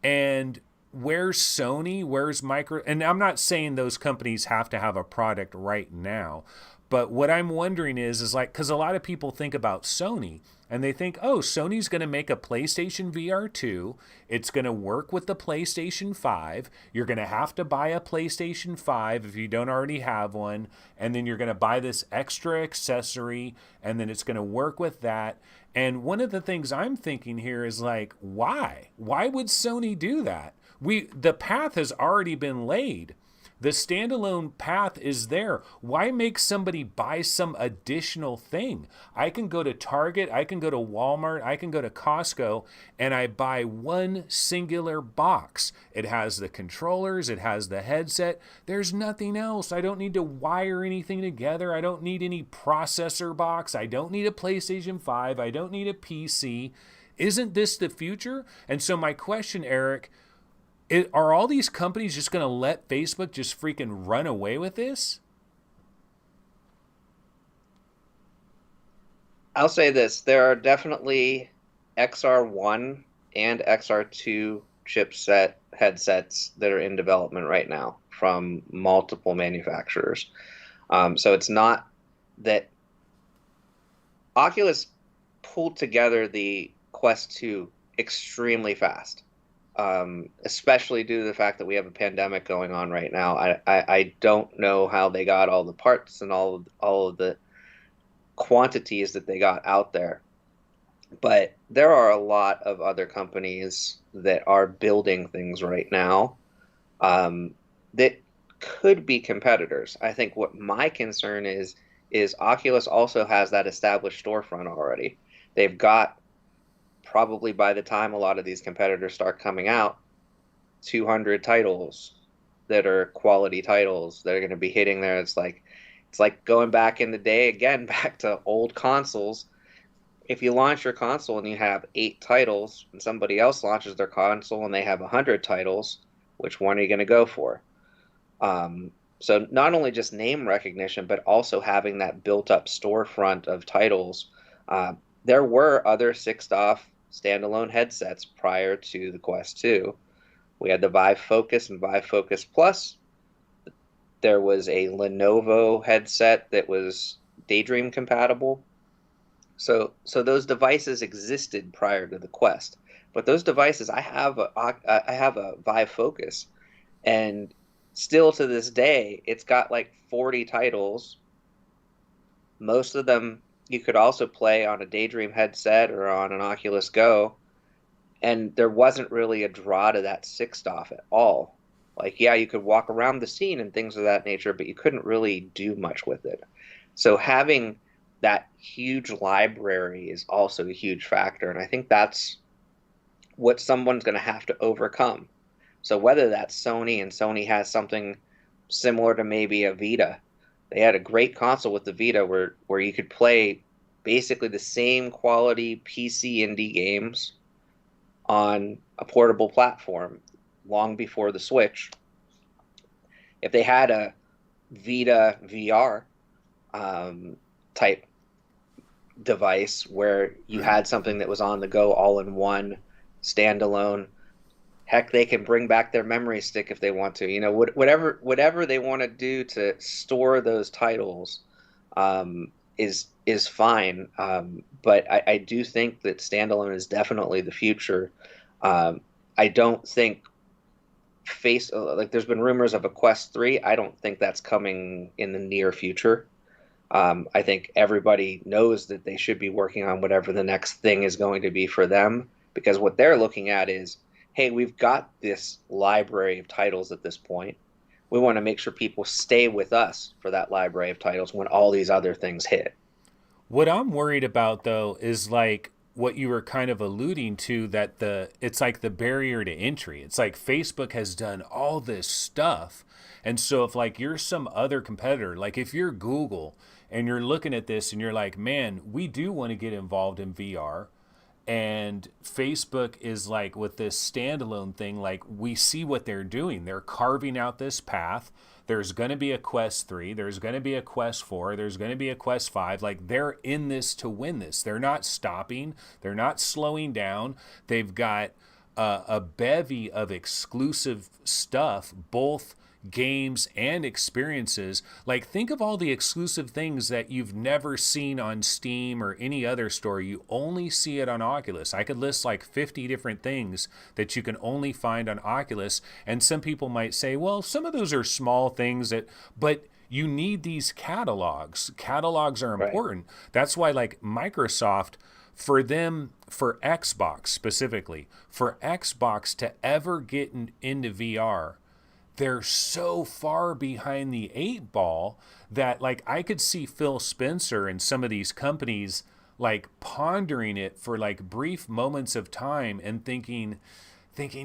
And where's Sony? Where's Micro? And I'm not saying those companies have to have a product right now, but what I'm wondering is like, because a lot of people think about Sony and they think, oh, Sony's going to make a PlayStation VR 2. It's going to work with the PlayStation 5. You're going to have to buy a PlayStation 5 if you don't already have one. And then you're going to buy this extra accessory, and then it's going to work with that. And one of the things I'm thinking here is like, why? Why would Sony do that? The path has already been laid. The standalone path is there. Why make somebody buy some additional thing? I can go to Target, I can go to Walmart, I can go to Costco, and I buy one singular box. It has the controllers, it has the headset. There's nothing else. I don't need to wire anything together. I don't need any processor box. I don't need a PlayStation 5. I don't need a PC. Isn't this the future? And so my question, Eric, are all these companies just going to let Facebook just freaking run away with this? I'll say this. There are definitely XR1 and XR2 chipset headsets that are in development right now from multiple manufacturers. So it's not that Oculus pulled together the Quest 2 extremely fast. Especially due to the fact that we have a pandemic going on right now. I don't know how they got all the parts and all of the quantities that they got out there. But there are a lot of other companies that are building things right now that could be competitors. I think what my concern is Oculus also has that established storefront already. They've got, probably by the time a lot of these competitors start coming out, 200 titles that are quality titles that are going to be hitting there. It's like going back in the day again, back to old consoles. If you launch your console and you have 8 titles, and somebody else launches their console and they have 100 titles, which one are you going to go for? So not only just name recognition, but also having that built-up storefront of titles. There were other six-off standalone headsets prior to the Quest 2. We had the Vive Focus and Vive Focus Plus. There was a Lenovo headset that was Daydream compatible. So those devices existed prior to the Quest. But those devices, I have a Vive Focus, and still to this day, it's got like 40 titles. Most of them you could also play on a Daydream headset or on an Oculus Go, and there wasn't really a draw to that six-off at all. Like, yeah, you could walk around the scene and things of that nature, but you couldn't really do much with it. So having that huge library is also a huge factor, and I think that's what someone's going to have to overcome. So whether that's Sony, and Sony has something similar to maybe a Vita. They had a great console with the Vita where you could play basically the same quality PC indie games on a portable platform. long before the Switch, if they had a Vita VR type device where you had something that was on the go all in one, standalone. Heck, they can bring back their memory stick if they want to. Whatever they want to do to store those titles is fine. But I do think that standalone is definitely the future. I don't think like there's been rumors of a Quest 3. I don't think that's coming in the near future. I think everybody knows that they should be working on whatever the next thing is going to be for them, because what they're looking at is, hey, we've got this library of titles at this point. We want to make sure people stay with us for that library of titles when all these other things hit. What I'm worried about though is like what you were kind of alluding to, that it's like the barrier to entry. It's like Facebook has done all this stuff. And so if like you're some other competitor, like if you're Google and you're looking at this and you're like, man, we do want to get involved in VR. And Facebook is like with this standalone thing, like we see what they're doing. They're carving out this path. There's going to be a Quest 3. There's going to be a Quest 4. There's going to be a Quest 5. Like they're in this to win this. They're not stopping. They're not slowing down. They've got a bevy of exclusive stuff, both games and experiences. Like think of all the exclusive things that you've never seen on Steam or any other store. You only see it on Oculus. I could list like 50 different things that you can only find on Oculus, and some people might say, well, some of those are small things but you need these catalogs. Catalogs are important. Right. That's why like Microsoft, for Xbox specifically, for Xbox to ever get into VR, they're so far behind the 8 ball that like I could see Phil Spencer and some of these companies like pondering it for like brief moments of time and thinking,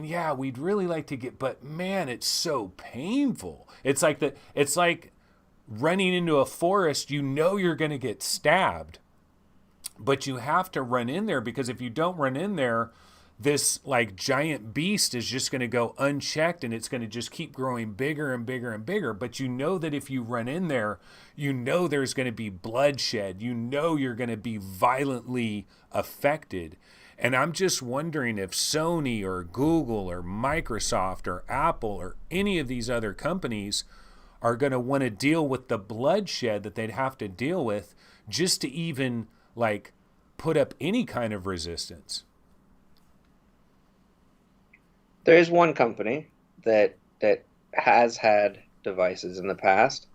yeah, we'd really like to get, but man, it's so painful. It's like running into a forest, you're going to get stabbed, but you have to run in there, because if you don't run in there, this like giant beast is just going to go unchecked and it's going to just keep growing bigger and bigger and bigger. But you know that if you run in there, there's going to be bloodshed. You're going to be violently affected. And I'm just wondering if Sony or Google or Microsoft or Apple or any of these other companies are going to want to deal with the bloodshed that they'd have to deal with just to even like put up any kind of resistance. There is one company that has had devices in the past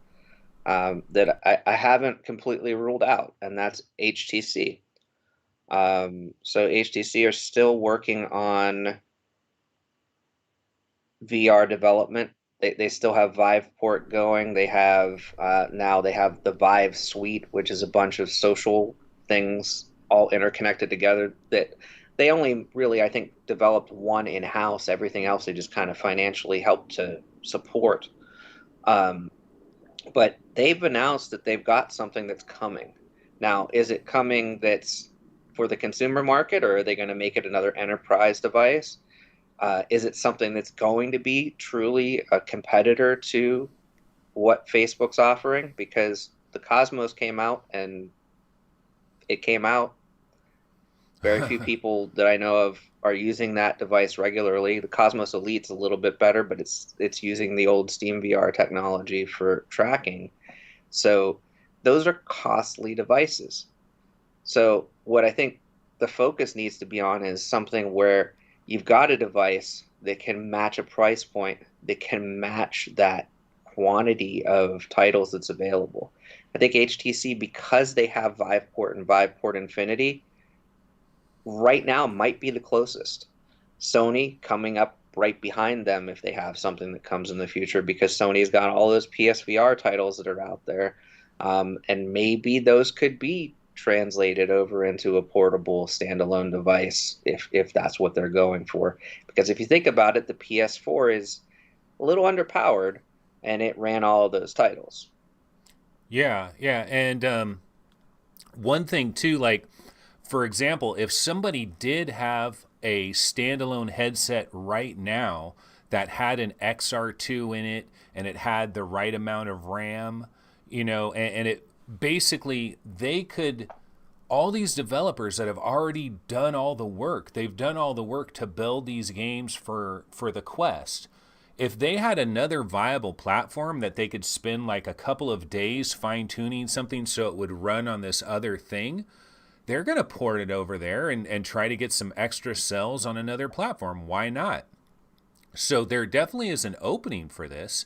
that I haven't completely ruled out, and that's HTC. So HTC are still working on VR development. They still have Vive port going. They have now they have the Vive suite, which is a bunch of social things all interconnected together that they only really, I think, developed one in-house. Everything else they just kind of financially helped to support. But they've announced that they've got something that's coming. Now, is it coming that's for the consumer market, or are they going to make it another enterprise device? Is it something that's going to be truly a competitor to what Facebook's offering? Because the Cosmos came out, and it came out. Very few people that I know of are using that device regularly. The Cosmos Elite's a little bit better, but it's using the old Steam VR technology for tracking. So those are costly devices. So what I think the focus needs to be on is something where you've got a device that can match a price point, that can match that quantity of titles that's available. I think HTC, because they have Viveport and Viveport Infinity, right now might be the closest. Sony coming up right behind them if they have something that comes in the future, because Sony's got all those PSVR titles that are out there. And maybe those could be translated over into a portable standalone device if that's what they're going for. Because if you think about it, the PS4 is a little underpowered, and it ran all of those titles. Yeah. And one thing too, like, for example, if somebody did have a standalone headset right now that had an XR2 in it and it had the right amount of RAM, and it basically, they could, all these developers that have already done all the work, they've done all the work to build these games for the Quest. If they had another viable platform that they could spend like a couple of days fine tuning something so it would run on this other thing, they're going to port it over there and try to get some extra cells on another platform. Why not? So there definitely is an opening for this.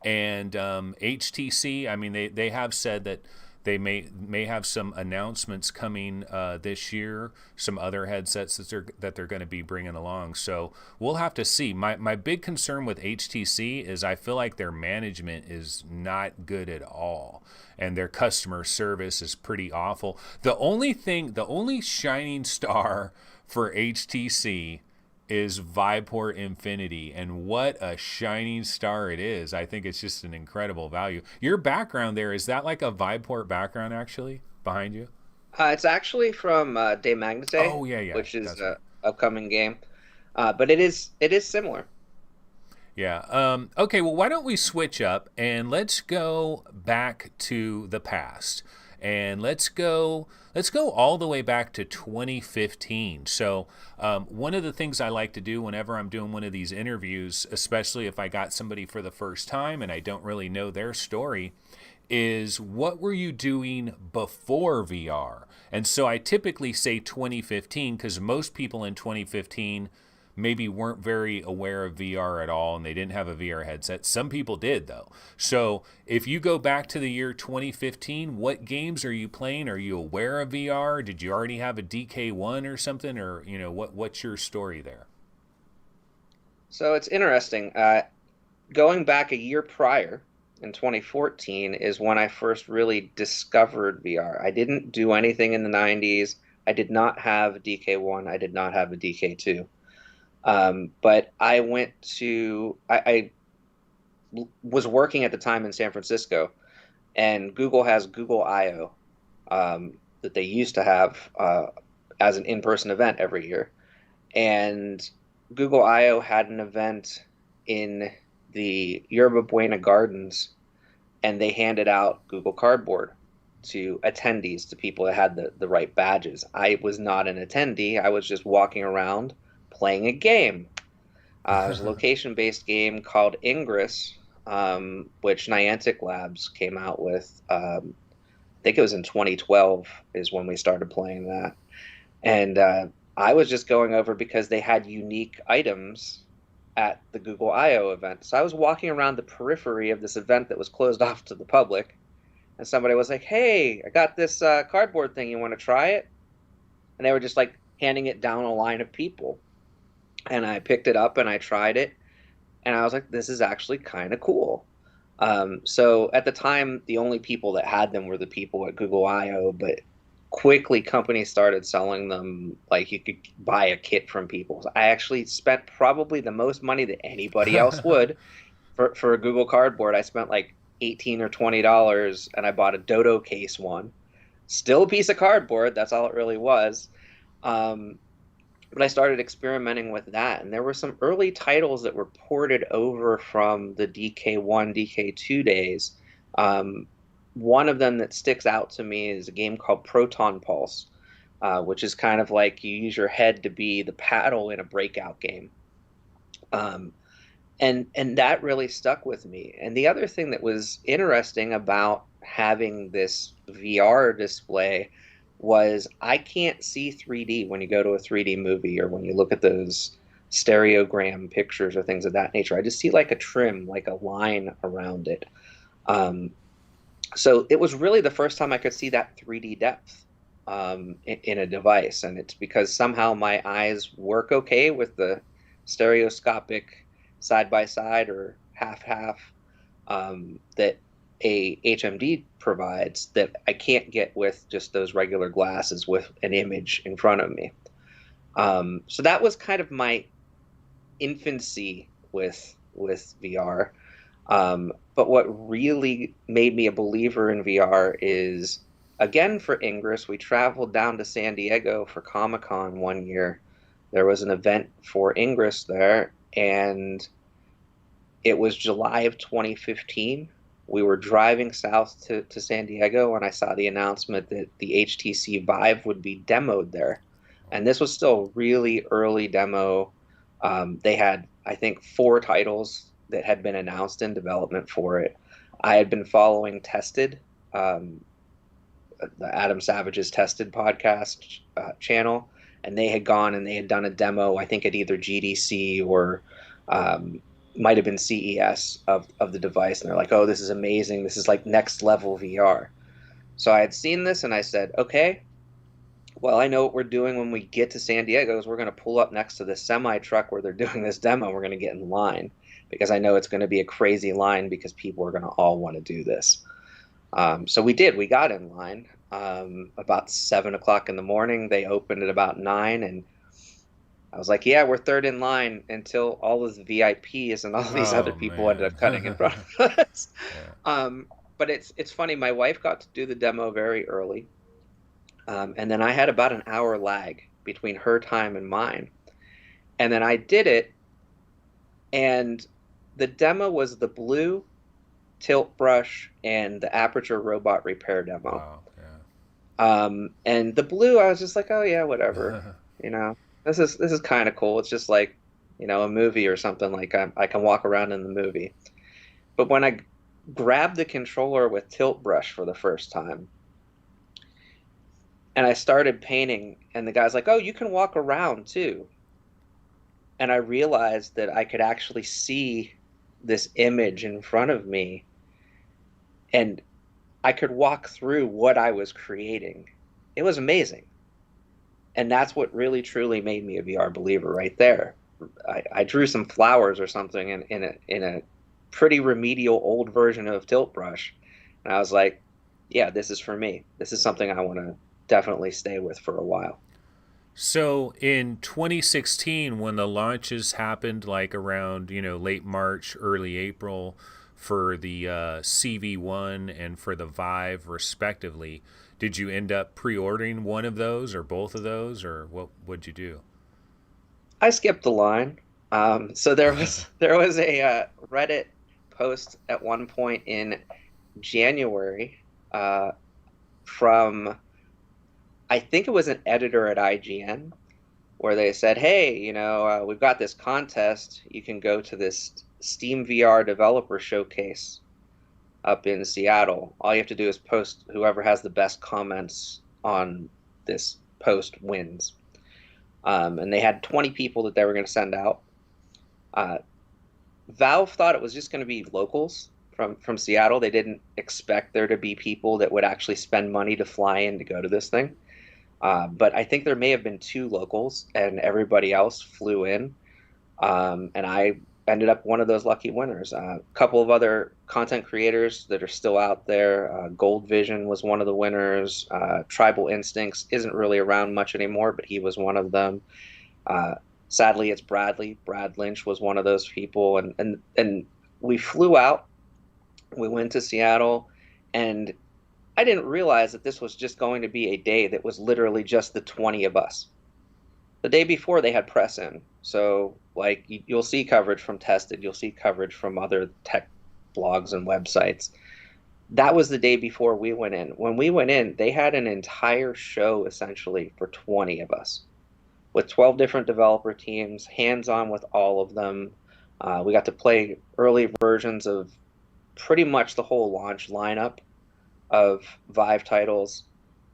And HTC, I mean, they have said that they may have some announcements coming this year, some other headsets that they're going to be bringing along. So we'll have to see. My big concern with HTC is I feel like their management is not good at all, and their customer service is pretty awful. The only shining star for HTC is Viveport Infinity, and what a shining star it is. I think it's just an incredible value. Your background there, is that like a Viveport background actually behind you? It's actually from De Magnete, Oh yeah, which is that's an right. upcoming game, but it is similar. Yeah. Okay, well, why don't we switch up and let's go back to the past. And let's go all the way back to 2015. So one of the things I like to do whenever I'm doing one of these interviews, especially if I got somebody for the first time and I don't really know their story, is what were you doing before VR? And so I typically say 2015 because most people in 2015 maybe weren't very aware of VR at all and they didn't have a VR headset. Some people did though. So if you go back to the year 2015, what games are you playing? Are you aware of VR? Did you already have a DK1 or something? Or, what's your story there? So it's interesting. Going back a year prior in 2014 is when I first really discovered VR. I didn't do anything in the 90s. I did not have a DK1. I did not have a DK2. But I was working at the time in San Francisco, and Google has Google I/O that they used to have as an in-person event every year. And Google I/O had an event in the Yerba Buena Gardens, and they handed out Google Cardboard to attendees, to people that had the right badges. I was not an attendee. I was just walking around playing a game. It was a location-based game called Ingress, which Niantic Labs came out with. I think it was in 2012 is when we started playing that. And I was just going over because they had unique items at the Google I/O event. So I was walking around the periphery of this event that was closed off to the public, and somebody was like, "Hey, I got this cardboard thing. You want to try it?" And they were just like handing it down a line of people. And I picked it up and I tried it, and I was like, "This is actually kind of cool." So at the time, the only people that had them were the people at Google I/O, but quickly companies started selling them. Like, you could buy a kit from people. So I actually spent probably the most money that anybody else would for a Google Cardboard. I spent like $18 or $20, and I bought a Dodo case one. Still a piece of cardboard. That's all it really was. But I started experimenting with that, and there were some early titles that were ported over from the DK1, DK2 days. One of them that sticks out to me is a game called Proton Pulse, which is kind of like you use your head to be the paddle in a breakout game. And that really stuck with me. And the other thing that was interesting about having this VR display was I can't see 3D when you go to a 3D movie or when you look at those stereogram pictures or things of that nature. I just see like a trim, like a line around it. So it was really the first time I could see that 3D depth in a device. And it's because somehow my eyes work okay with the stereoscopic side-by-side or half-half that a HMD provides that I can't get with just those regular glasses with an image in front of me. So that was kind of my infancy with VR. But what really made me a believer in VR is, again, for Ingress, we traveled down to San Diego for Comic-Con one year. There was an event for Ingress there, and It was July of 2015. We were driving south to San Diego, and I saw the announcement that the HTC Vive would be demoed there. And this was still really early demo. They had, I think, 4 titles that had been announced in development for it. I had been following Tested, um, the Adam Savage's Tested podcast channel, and they had gone and they had done a demo, I think at either GDC or um, might have been CES of the device. And they're like, oh, this is amazing. This is like next level VR. So I had seen this and I said, okay, well, I know what we're doing when we get to San Diego is we're going to pull up next to this semi truck where they're doing this demo. We're going to get in line because I know it's going to be a crazy line because people are going to all want to do this. So we did. We got in line about 7 o'clock in the morning. They opened at about 9, and I was like, "Yeah, we're third in line until all of the VIPs and all these other Oh people ended man. up cutting in front of us." Yeah. But it's funny. My wife got to do the demo very early, and then I had about an hour lag between her time and mine. And then I did it, and the demo was the blue tilt brush and the aperture robot repair demo. Wow. Yeah. And the blue, I was just like, oh yeah, whatever. You know, this is kind of cool. It's just like, a movie or something. Like I can walk around in the movie. But when I grabbed the controller with tilt brush for the first time, and I started painting, and the guy's like, oh, you can walk around too. And I realized that I could actually see this image in front of me, and I could walk through what I was creating. It was amazing. And that's what really truly made me a VR believer right there. I drew some flowers or something in a pretty remedial old version of Tilt Brush. And I was like, yeah, this is for me. This is something I want to definitely stay with for a while. So in 2016, when the launches happened, like around late March, early April, for the CV1 and for the Vive, respectively, did you end up pre-ordering one of those or both of those, or what would you do? I skipped the line. So there was a Reddit post at one point in January from, I think it was an editor at IGN, where they said, hey, we've got this contest. You can go to this Steam VR developer showcase up in Seattle. All you have to do is post, whoever has the best comments on this post wins. And they had 20 people that they were going to send out. Valve thought it was just going to be locals from Seattle. They didn't expect there to be people that would actually spend money to fly in to go to this thing. But I think there may have been 2 locals, and everybody else flew in. And I ended up one of those lucky winners. A couple of other content creators that are still out there. Gold Vision was one of the winners. Tribal Instincts isn't really around much anymore, but he was one of them. Sadly, it's Bradley. Brad Lynch was one of those people. And we flew out. We went to Seattle, and I didn't realize that this was just going to be a day that was literally just the 20 of us. The day before, they had press in. So, like, you'll see coverage from Tested. You'll see coverage from other tech blogs and websites. That was the day before we went in. When we went in, they had an entire show, essentially, for 20 of us, with 12 different developer teams, hands-on with all of them. We got to play early versions of pretty much the whole launch lineup of Vive titles.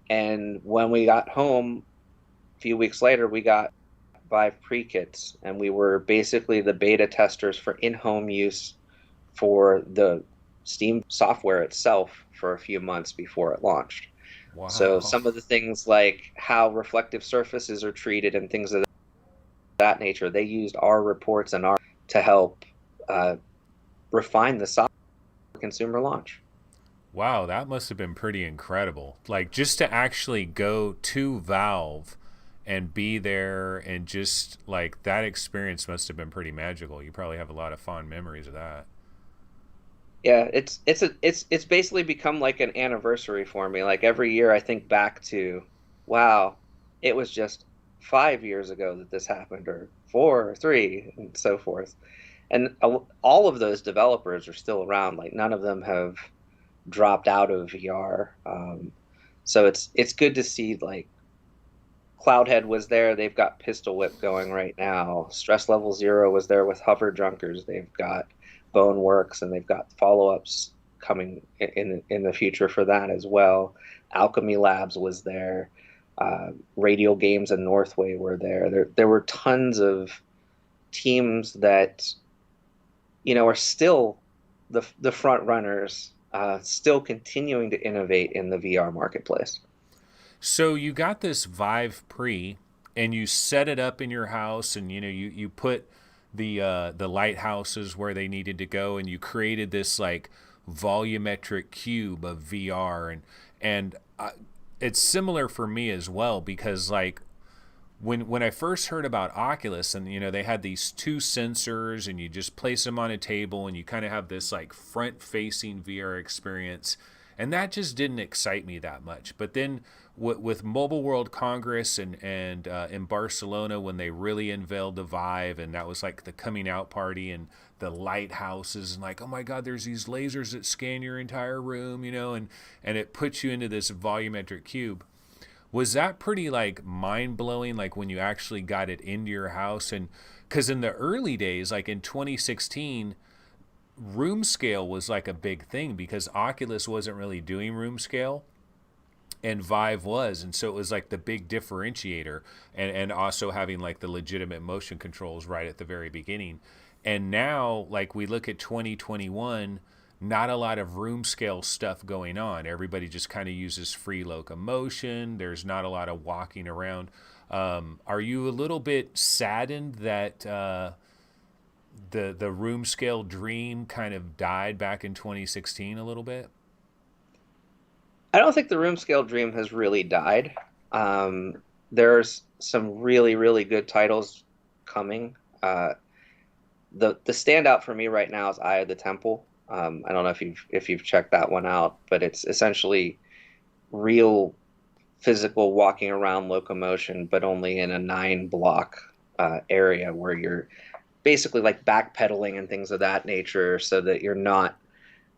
And when we got home, a few weeks later, we got Vive pre-kits, and we were basically the beta testers for in-home use for the Steam software itself for a few months before it launched. So Wow. some of the things like how reflective surfaces are treated and things of that nature, they used our reports and our to help refine the software for consumer launch. Wow, that must have been pretty incredible. Like, just to actually go to Valve and be there, and just like that experience must have been pretty magical. You probably have a lot of fond memories of that. Yeah, it's basically become like an anniversary for me. Like every year I think back to, wow, it was just 5 years ago that this happened, or 4 or 3, and so forth. And all of those developers are still around. Like none of them have dropped out of VR. So it's good to see like Cloudhead was there. They've got Pistol Whip going right now. Stress Level Zero was there with Hover Junkers. They've got Boneworks, and they've got follow-ups coming in the future for that as well. Alchemy Labs was there. Radial Games and Northway were there. There were tons of teams that are still the front runners, still continuing to innovate in the VR marketplace. So you got this Vive Pre, and you set it up in your house, and you put the lighthouses where they needed to go, and you created this like volumetric cube of VR, and it's similar for me as well, because like when I first heard about Oculus, and they had these two sensors, and you just place them on a table, and you kind of have this like front facing VR experience, and that just didn't excite me that much. But then with Mobile World Congress and in Barcelona, when they really unveiled the Vive, and that was like the coming out party, and the lighthouses, and like, oh my God, there's these lasers that scan your entire room, and it puts you into this volumetric cube. Was that pretty like mind blowing, like when you actually got it into your house? And because in the early days, like in 2016, room scale was like a big thing, because Oculus wasn't really doing room scale and Vive was, and so it was like the big differentiator, and also having like the legitimate motion controls right at the very beginning. And now like we look at 2021, not a lot of room scale stuff going on. Everybody just kind of uses free locomotion. There's not a lot of walking around. Are you a little bit saddened that the room scale dream kind of died back in 2016 a little bit? I don't think the room scale dream has really died. There's some really, really good titles coming. The standout for me right now is Eye of the Temple. I don't know if you've checked that one out, but it's essentially real physical walking around locomotion, but only in a 9 block area where you're basically like backpedaling and things of that nature, so that you're not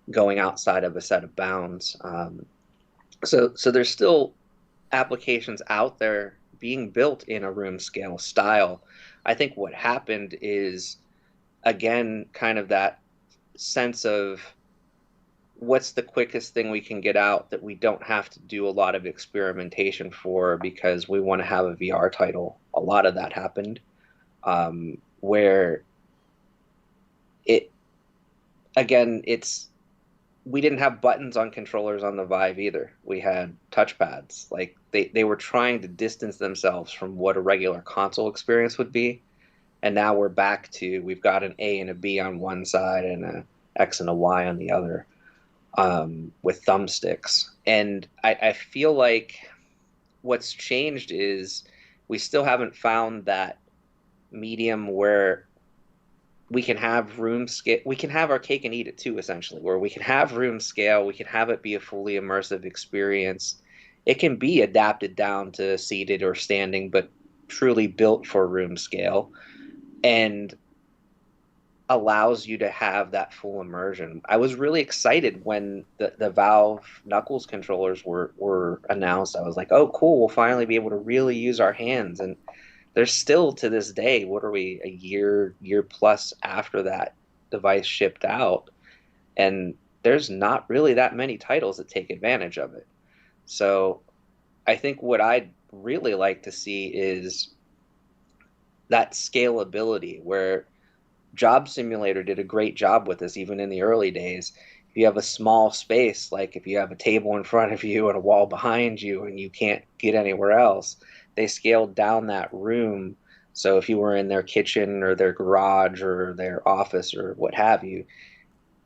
going outside of a set of bounds. So there's still applications out there being built in a room scale style. I think what happened is, again, kind of that sense of what's the quickest thing we can get out that we don't have to do a lot of experimentation for, because we want to have a VR title. A lot of that happened, where it, again, we didn't have buttons on controllers on the Vive either. We had touchpads. Like they were trying to distance themselves from what a regular console experience would be. And now we're back to, we've got an A and a B on one side and a X and a Y on the other, with thumbsticks. And I feel like what's changed is we still haven't found that medium where we can have room scale, we can have our cake and eat it too, essentially, where we can have room scale, we can have it be a fully immersive experience. It can be adapted down to seated or standing, but truly built for room scale, and allows you to have that full immersion. I was really excited when the Valve Knuckles controllers were announced. I was like, oh, cool, we'll finally be able to really use our hands. And there's still, to this day, what are we, a year plus after that device shipped out, and there's not really that many titles that take advantage of it. So I think what I'd really like to see is that scalability, where Job Simulator did a great job with this even in the early days. If you have a small space, like if you have a table in front of you and a wall behind you and you can't get anywhere else, they scaled down that room. So if you were in their kitchen or their garage or their office or what have you,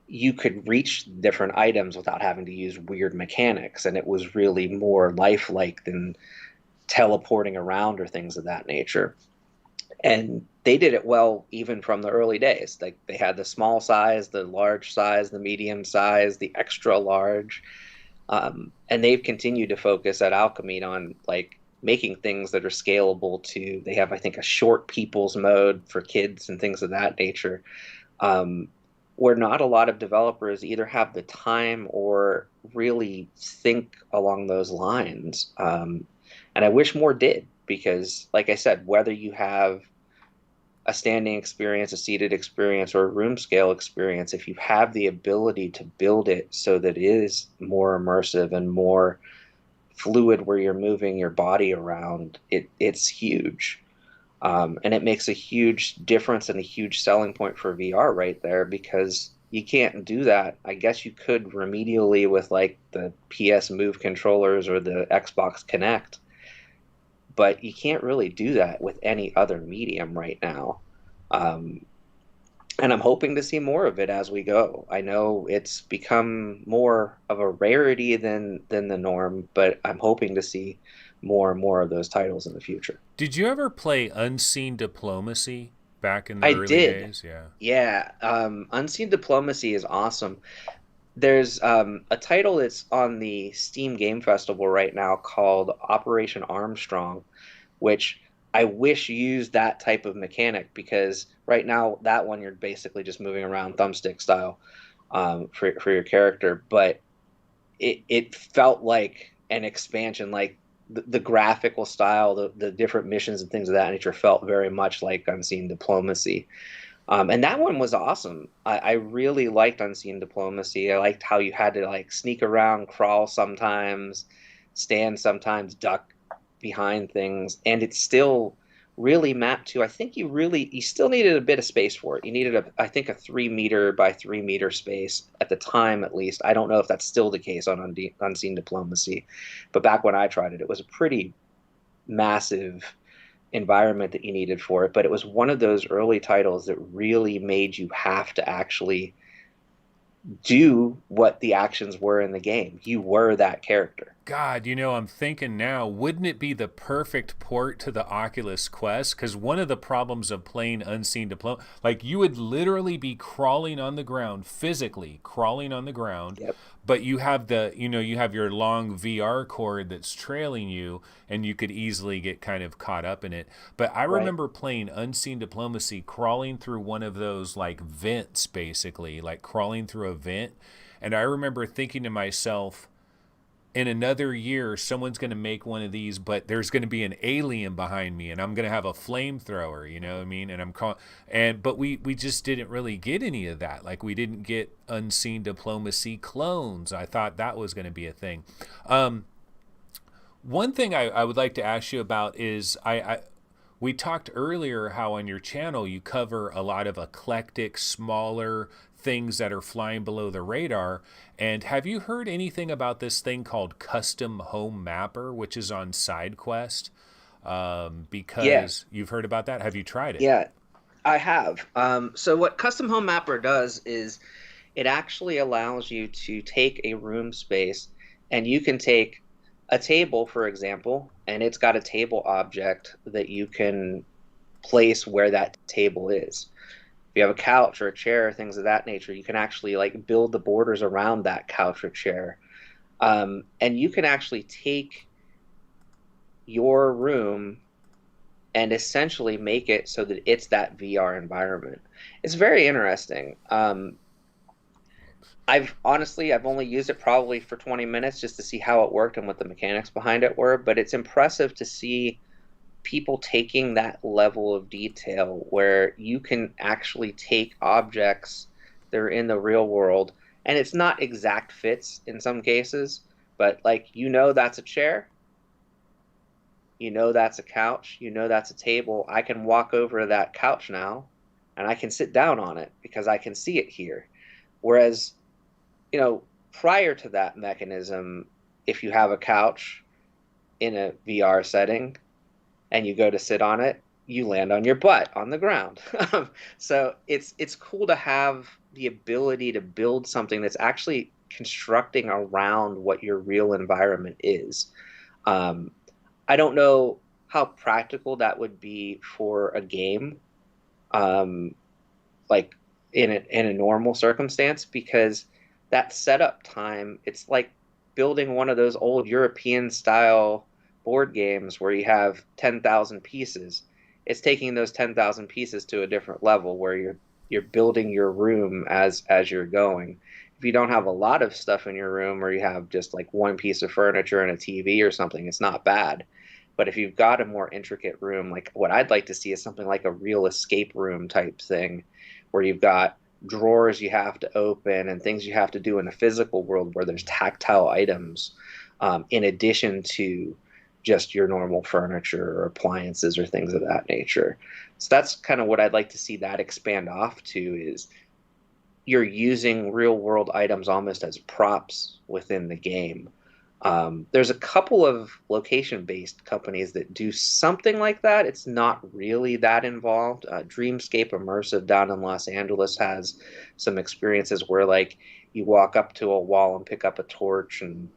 you could reach different items without having to use weird mechanics. And it was really more lifelike than teleporting around or things of that nature. And they did it well even from the early days. Like they had the small size, the large size, the medium size, the extra large. And they've continued to focus at Alchemy on like making things that are scalable to, they have, I think, a short people's mode for kids and things of that nature. um, where not a lot of developers either have the time or really think along those lines. And I wish more did, because, like I said, whether you have a standing experience, a seated experience, or a room scale experience, if you have the ability to build it so that it is more immersive and more fluid where you're moving your body around, it's huge. And it makes a huge difference and a huge selling point for VR right there, because you can't do that. I guess you could remedially with like the PS Move controllers or the Xbox Kinect, but you can't really do that with any other medium right now. Um, and I'm hoping to see more of it as we go. I know it's become more of a rarity than the norm, but I'm hoping to see more and more of those titles in the future. Did you ever play Unseen Diplomacy back in the I early did. days? Yeah. Yeah, Unseen Diplomacy is awesome. There's a title that's on the Steam Game Festival right now called Operation Armstrong, which I wish used that type of mechanic, because right now that one you're basically just moving around thumbstick style, for your character, but it felt like an expansion, like the graphical style, the different missions and things of that nature felt very much like Unseen Diplomacy. And that one was awesome. I really liked Unseen Diplomacy. I liked how you had to like sneak around, crawl sometimes, stand sometimes, duck behind things, and it's still really mapped to. I think you still needed a bit of space for it. You needed I think a 3 meter by 3 meter space at the time, at least. I don't know if that's still the case on Unseen Diplomacy, but back when I tried it, it was a pretty massive environment that you needed for it. But it was one of those early titles that really made you have to actually do what the actions were in the game. You were that character. God, I'm thinking now, wouldn't it be the perfect port to the Oculus Quest? Because one of the problems of playing Unseen Diploma, like you would literally be crawling on the ground, physically crawling on the ground, Yep. but you have you have your long VR cord that's trailing you, and you could easily get kind of caught up in it. But I Right. remember playing Unseen Diplomacy, crawling through one of those like vents, basically, like crawling through a vent. And I remember thinking to myself, in another year, someone's going to make one of these, but there's going to be an alien behind me, and I'm going to have a flamethrower. You know what I mean? And but we just didn't really get any of that. Like we didn't get Unseen Diplomacy clones. I thought that was going to be a thing. One thing I would like to ask you about is we talked earlier how on your channel you cover a lot of eclectic, smaller things that are flying below the radar. And have you heard anything about this thing called Custom Home Mapper, which is on SideQuest? Yeah. Because you've heard about that. Have you tried it? Yeah, I have. So what Custom Home Mapper does is it actually allows you to take a room space, and you can take a table, for example, and it's got a table object that you can place where that table is. If you have a couch or a chair, things of that nature, you can actually like build the borders around that couch or chair. And you can actually take your room and essentially make it so that it's that VR environment. It's very interesting. I've only used it probably for 20 minutes just to see how it worked and what the mechanics behind it were, but it's impressive to see people taking that level of detail where you can actually take objects that are in the real world, and it's not exact fits in some cases, but like that's a chair, that's a couch, that's a table. I can walk over to that couch now and I can sit down on it because I can see it here. Whereas, prior to that mechanism, if you have a couch in a VR setting and you go to sit on it, you land on your butt on the ground. So it's cool to have the ability to build something that's actually constructing around what your real environment is. I don't know how practical that would be for a game, like in a normal circumstance, because that setup time, it's like building one of those old European style board games where you have 10,000 pieces. It's taking those 10,000 pieces to a different level where you're you're building your room as you're going. If you don't have a lot of stuff in your room, or you have just like one piece of furniture and a TV or something, it's not bad. But if you've got a more intricate room, like what I'd like to see is something like a real escape room type thing, where you've got drawers you have to open and things you have to do in a physical world where there's tactile items, in addition to just your normal furniture or appliances or things of that nature. So that's kind of what I'd like to see that expand off to, is you're using real world items almost as props within the game. There's a couple of location-based companies that do something like that. It's not really that involved. Dreamscape Immersive down in Los Angeles has some experiences where like you walk up to a wall and pick up a torch, and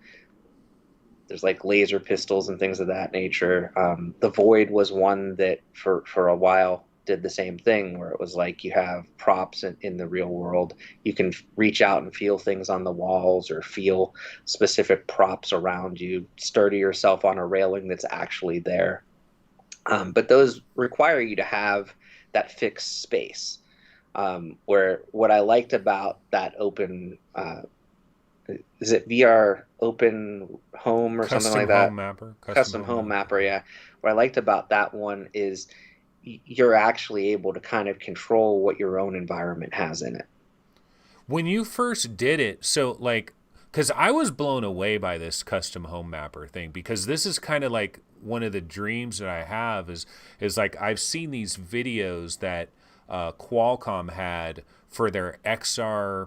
there's like laser pistols and things of that nature. The Void was one that for a while did the same thing, where it was like you have props in the real world. You can reach out and feel things on the walls, or feel specific props around you, sturdy yourself on a railing that's actually there. But those require you to have that fixed space. Where what I liked about that open, is it VR Open Home or something like that? Custom Home Mapper, yeah. What I liked about that one is you're actually able to kind of control what your own environment has in it. When you first did it, so like, because I was blown away by this custom home mapper thing, because this is kind of like one of the dreams that I have is like I've seen these videos that Qualcomm had for their XR2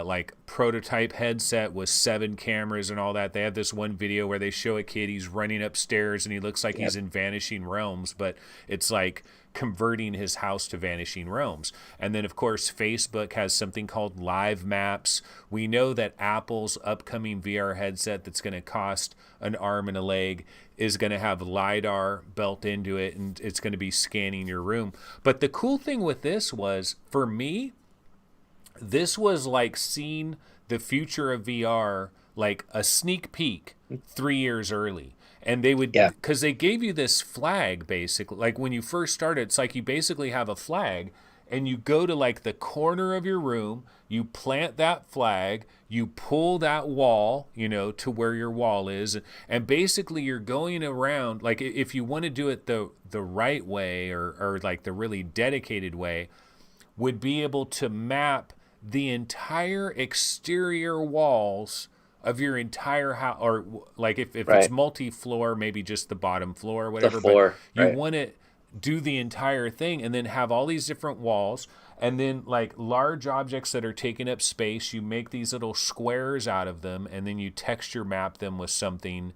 like prototype headset with 7 cameras and all that. They have this one video where they show a kid, he's running upstairs and he looks like he's in Vanishing Realms, but it's like converting his house to Vanishing Realms. And then of course Facebook has something called Live Maps. We know that Apple's upcoming VR headset that's going to cost an arm and a leg is going to have LiDAR built into it, and it's going to be scanning your room. But the cool thing with this was, for me, this was like seeing the future of VR, like a sneak peek 3 years early. And they would, because they gave you this flag basically, like when you first started, it's like you basically have a flag and you go to like the corner of your room, you plant that flag, you pull that wall, you know, to where your wall is. And basically you're going around, like if you want to do it the right way, or like the really dedicated way, would be able to map the entire exterior walls of your entire house, or like if it's multi-floor, maybe just the bottom floor or whatever, floor, but you want to do the entire thing and then have all these different walls, and then like large objects that are taking up space, you make these little squares out of them, and then you texture map them with something.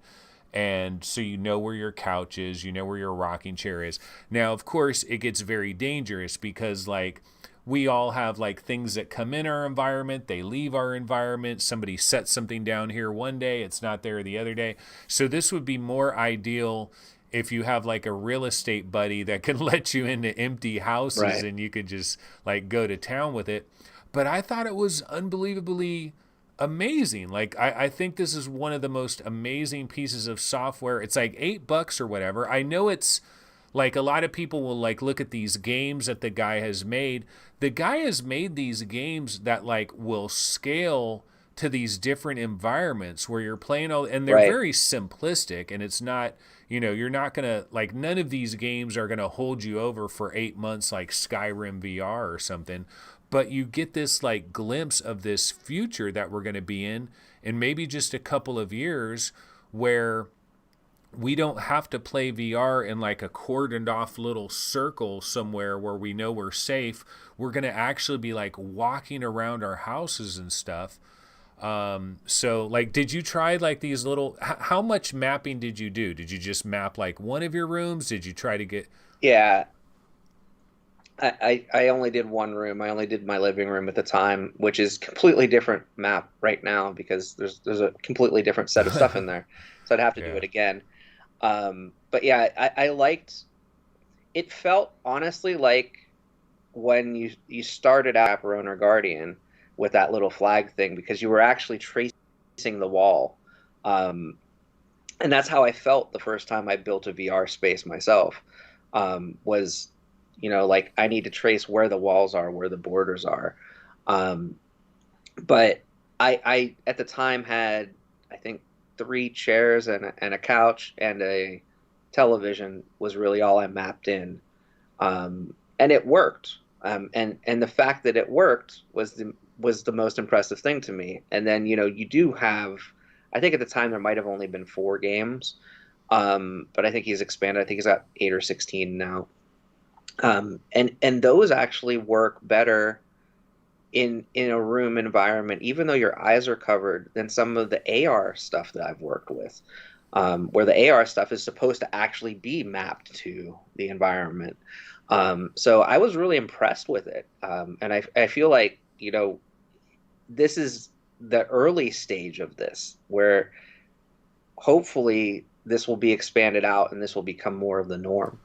And so you know where your couch is, you know where your rocking chair is. Now, of course, it gets very dangerous because like we all have like things that come in our environment, they leave our environment. Somebody sets something down here one day, it's not there the other day. So this would be more ideal if you have like a real estate buddy that can let you into empty houses and you could just like go to town with it. But I thought it was unbelievably amazing. Like I think this is one of the most amazing pieces of software. It's like $8 or whatever. I know it's like a lot of people will like look at these games that the guy has made. The guy has made these games that like will scale to these different environments where you're playing all, and they're very simplistic, and it's not, you know, you're not gonna like, none of these games are gonna hold you over for 8 months like Skyrim VR or something. But you get this like glimpse of this future that we're gonna be in maybe just a couple of years, where we don't have to play VR in like a cordoned off little circle somewhere where we know we're safe. We're going to actually be like walking around our houses and stuff. So like, did you try like these little, how much mapping did you do? Did you just map like one of your rooms? Did you try to get? Yeah. I only did one room. I only did my living room at the time, which is completely different map right now because there's a completely different set of stuff in there. So I'd have to do it again. But yeah, I liked, it felt honestly like when you started App Owner Guardian with that little flag thing, because you were actually tracing the wall. And that's how I felt the first time I built a VR space myself, was like I need to trace where the walls are, where the borders are. Um, but I at the time had, I think, three chairs and a couch and a television was really all I mapped in. And it worked. And the fact that it worked was the most impressive thing to me. And then, you do have, I think at the time there might have only been four games. But I think he's expanded. I think he's got 8 or 16 now. And those actually work better in a room environment, even though your eyes are covered, than some of the AR stuff that I've worked with, where the AR stuff is supposed to actually be mapped to the environment. So I was really impressed with it. And I feel like, this is the early stage of this, where hopefully this will be expanded out and this will become more of the norm.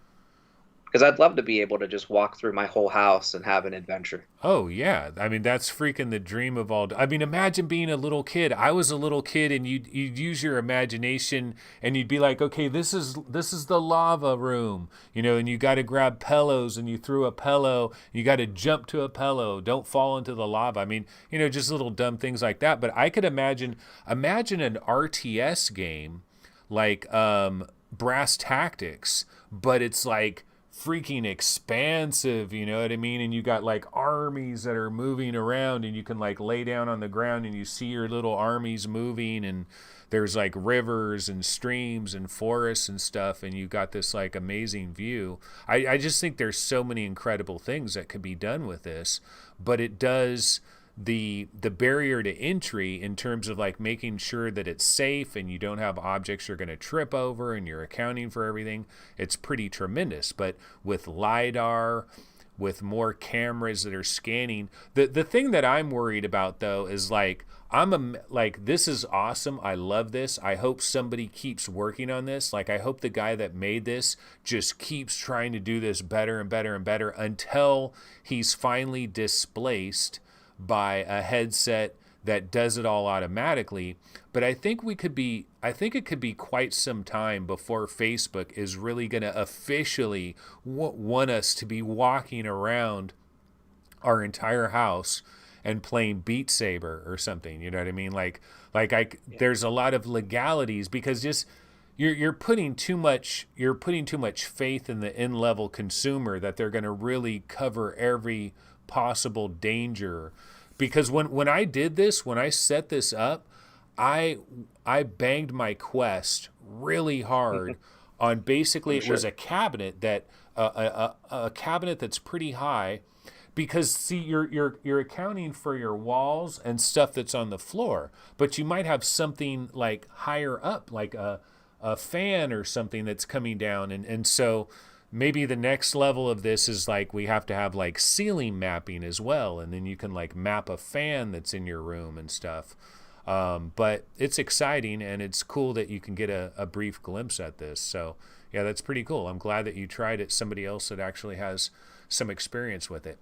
Because I'd love to be able to just walk through my whole house and have an adventure. Oh yeah, I mean that's freaking the dream of all. I mean, imagine being a little kid. I was a little kid, and you'd use your imagination, and you'd be like, okay, this is the lava room, and you got to grab pillows, and you threw a pillow, you got to jump to a pillow, don't fall into the lava. I mean, just little dumb things like that. But I could imagine an RTS game like Brass Tactics, but it's like freaking expansive, you know what I mean? And you got like armies that are moving around, and you can like lay down on the ground and you see your little armies moving, and there's like rivers and streams and forests and stuff, and you got this like amazing view. I just think there's so many incredible things that could be done with this, but it does the barrier to entry in terms of like making sure that it's safe and you don't have objects you're going to trip over and you're accounting for everything. It's pretty tremendous. But with LiDAR, with more cameras that are scanning, the thing that I'm worried about though is like this is awesome. I love this. I hope somebody keeps working on this. Like I hope the guy that made this just keeps trying to do this better and better and better until he's finally displaced by a headset that does it all automatically. But I think it could be quite some time before Facebook is really going to officially want us to be walking around our entire house and playing Beat Saber or something. You know what I mean? There's a lot of legalities, because just you're putting too much faith in the in-level consumer that they're going to really cover every possible danger. Because when I did this, when I set this up, I banged my Quest really hard on basically it was a cabinet that a cabinet that's pretty high, because see you're accounting for your walls and stuff that's on the floor, but you might have something like higher up, like a fan or something that's coming down, and so maybe the next level of this is like we have to have like ceiling mapping as well, and then you can like map a fan that's in your room and stuff. But it's exciting, and it's cool that you can get a brief glimpse at this. So yeah, that's pretty cool. I'm glad that you tried it. Somebody else that actually has some experience with it.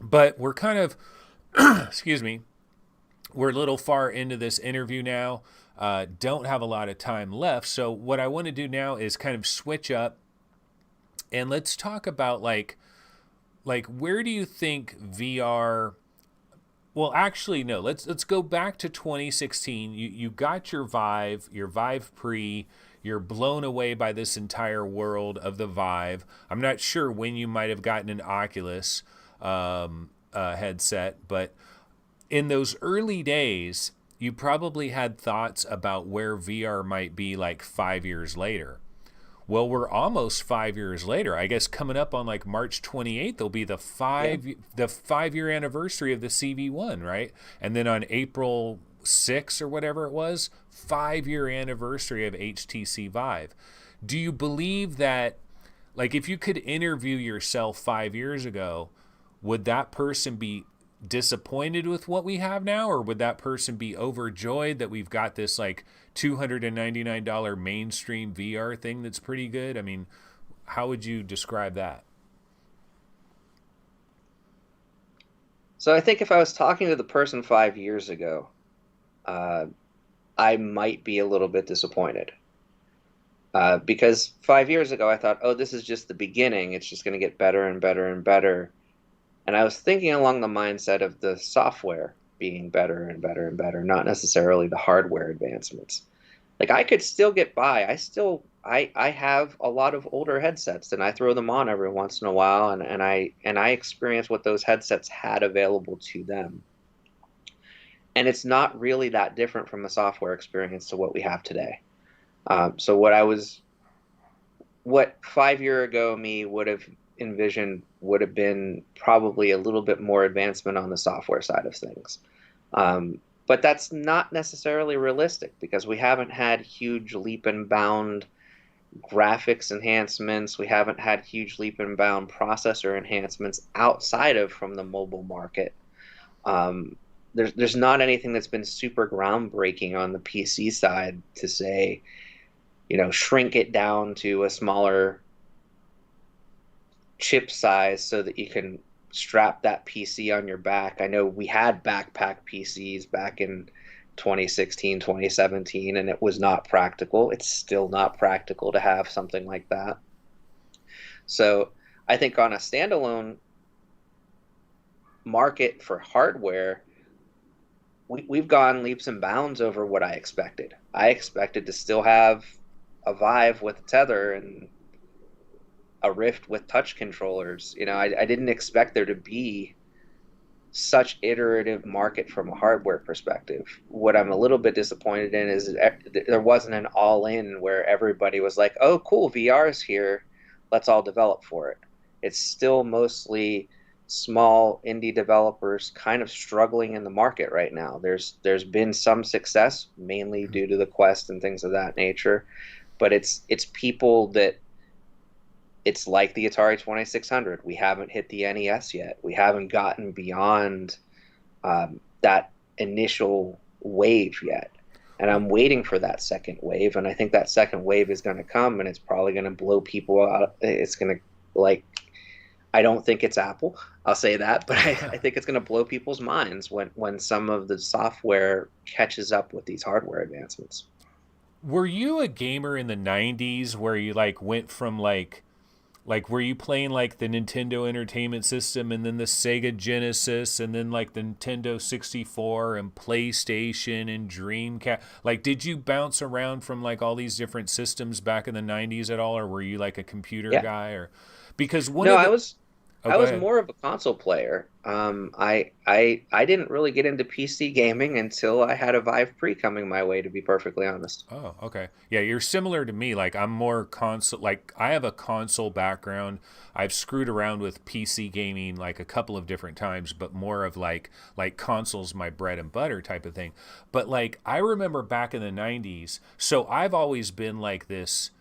But we're kind of, excuse me, we're a little far into this interview now. Don't have a lot of time left. So what I want to do now is kind of switch up, and let's talk about like where do you think VR? Well, actually, no. Let's go back to 2016. You got your Vive Pre. You're blown away by this entire world of the Vive. I'm not sure when you might have gotten an Oculus headset, but in those early days, you probably had thoughts about where VR might be like 5 years later. Well, we're almost 5 years later. I guess coming up on like March 28th, there'll be the 5-year anniversary of the CV1, right? And then on April 6th or whatever it was, 5-year anniversary of HTC Vive. Do you believe that, like, if you could interview yourself 5 years ago, would that person be disappointed with what we have now, or would that person be overjoyed that we've got this like $299 mainstream VR thing that's pretty good? I mean, how would you describe that? So I think if I was talking to the person 5 years ago, I might be a little bit disappointed. Because 5 years ago I thought, oh, this is just the beginning. It's just going to get better and better and better. And I was thinking along the mindset of the software being better and better and better, not necessarily the hardware advancements. Like I could still get by. I have a lot of older headsets and I throw them on every once in a while and I experience what those headsets had available to them. And it's not really that different from a software experience to what we have today. So what 5 year ago me would have envisioned would have been probably a little bit more advancement on the software side of things. But that's not necessarily realistic because we haven't had huge leap and bound graphics enhancements. We haven't had huge leap and bound processor enhancements outside of from the mobile market. There's not anything that's been super groundbreaking on the PC side to say, shrink it down to a smaller chip size so that you can strap that PC on your back. I know we had backpack PCs back in 2016, 2017, and it was not practical. It's still not practical to have something like that. So I think on a standalone market for hardware, we've gone leaps and bounds over what I expected. I expected to still have a Vive with a tether and a Rift with touch controllers. I didn't expect there to be such iterative market from a hardware perspective. What I'm a little bit disappointed in is there wasn't an all-in where everybody was like, oh, cool, VR is here. Let's all develop for it. It's still mostly small indie developers kind of struggling in the market right now. There's been some success, mainly due to the Quest and things of that nature, but it's people that it's like the Atari 2600. We haven't hit the NES yet. We haven't gotten beyond that initial wave yet. And I'm waiting for that second wave. And I think that second wave is going to come and it's probably going to blow people out. It's going to, I don't think it's Apple. I'll say that. But I think it's going to blow people's minds when some of the software catches up with these hardware advancements. Were you a gamer in the 90s where you went from were you playing the Nintendo Entertainment System and then the Sega Genesis and then the Nintendo 64 and PlayStation and Dreamcast? Did you bounce around from all these different systems back in the 90s at all, or were you a computer guy? Or because I was more of a console player. I didn't really get into PC gaming until I had a Vive Pre coming my way, to be perfectly honest. Oh, okay. Yeah, you're similar to me. I'm more console. I have a console background. I've screwed around with PC gaming a couple of different times, but more of like consoles, my bread and butter type of thing. But I remember back in the 90s. So I've always been this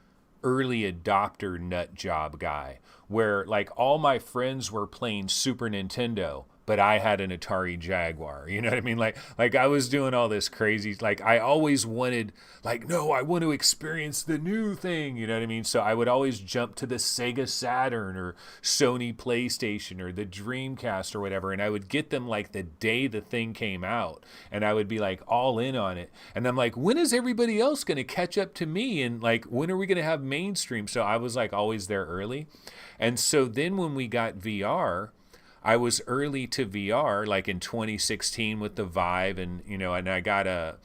early adopter nut job guy where all my friends were playing Super Nintendo, but I had an Atari Jaguar. You know what I mean? I was doing all this crazy, I always wanted, no, I want to experience the new thing. You know what I mean? So I would always jump to the Sega Saturn or Sony PlayStation or the Dreamcast or whatever. And I would get them the day the thing came out. And I would be all in on it. And I'm when is everybody else going to catch up to me? And when are we going to have mainstream? So I was always there early. And so then when we got VR, I was early to VR, in 2016 with the Vive, and and I got a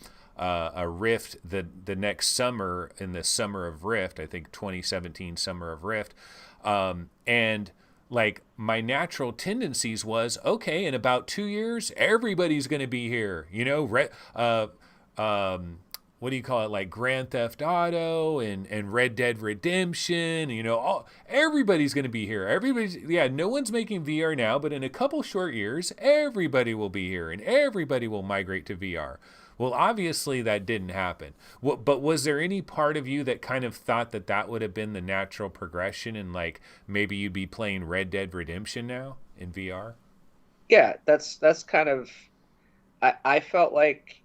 Rift the next summer, in the summer of Rift, I think 2017 summer of Rift, and my natural tendencies was, okay, in about 2 years everybody's going to be here, what do you call it, Grand Theft Auto and Red Dead Redemption, everybody's going to be here. No one's making VR now, but in a couple short years, everybody will be here and everybody will migrate to VR. Well, obviously that didn't happen. But was there any part of you that kind of thought that would have been the natural progression and maybe you'd be playing Red Dead Redemption now in VR? Yeah, that's kind of, I felt like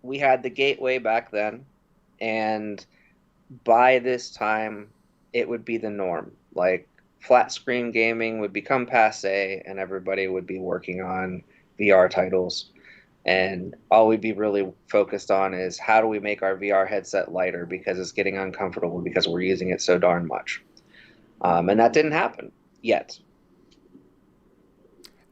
we had the gateway back then, and by this time it would be the norm. Flat screen gaming would become passe and everybody would be working on VR titles. And all we'd be really focused on is how do we make our VR headset lighter because it's getting uncomfortable because we're using it so darn much. And that didn't happen yet.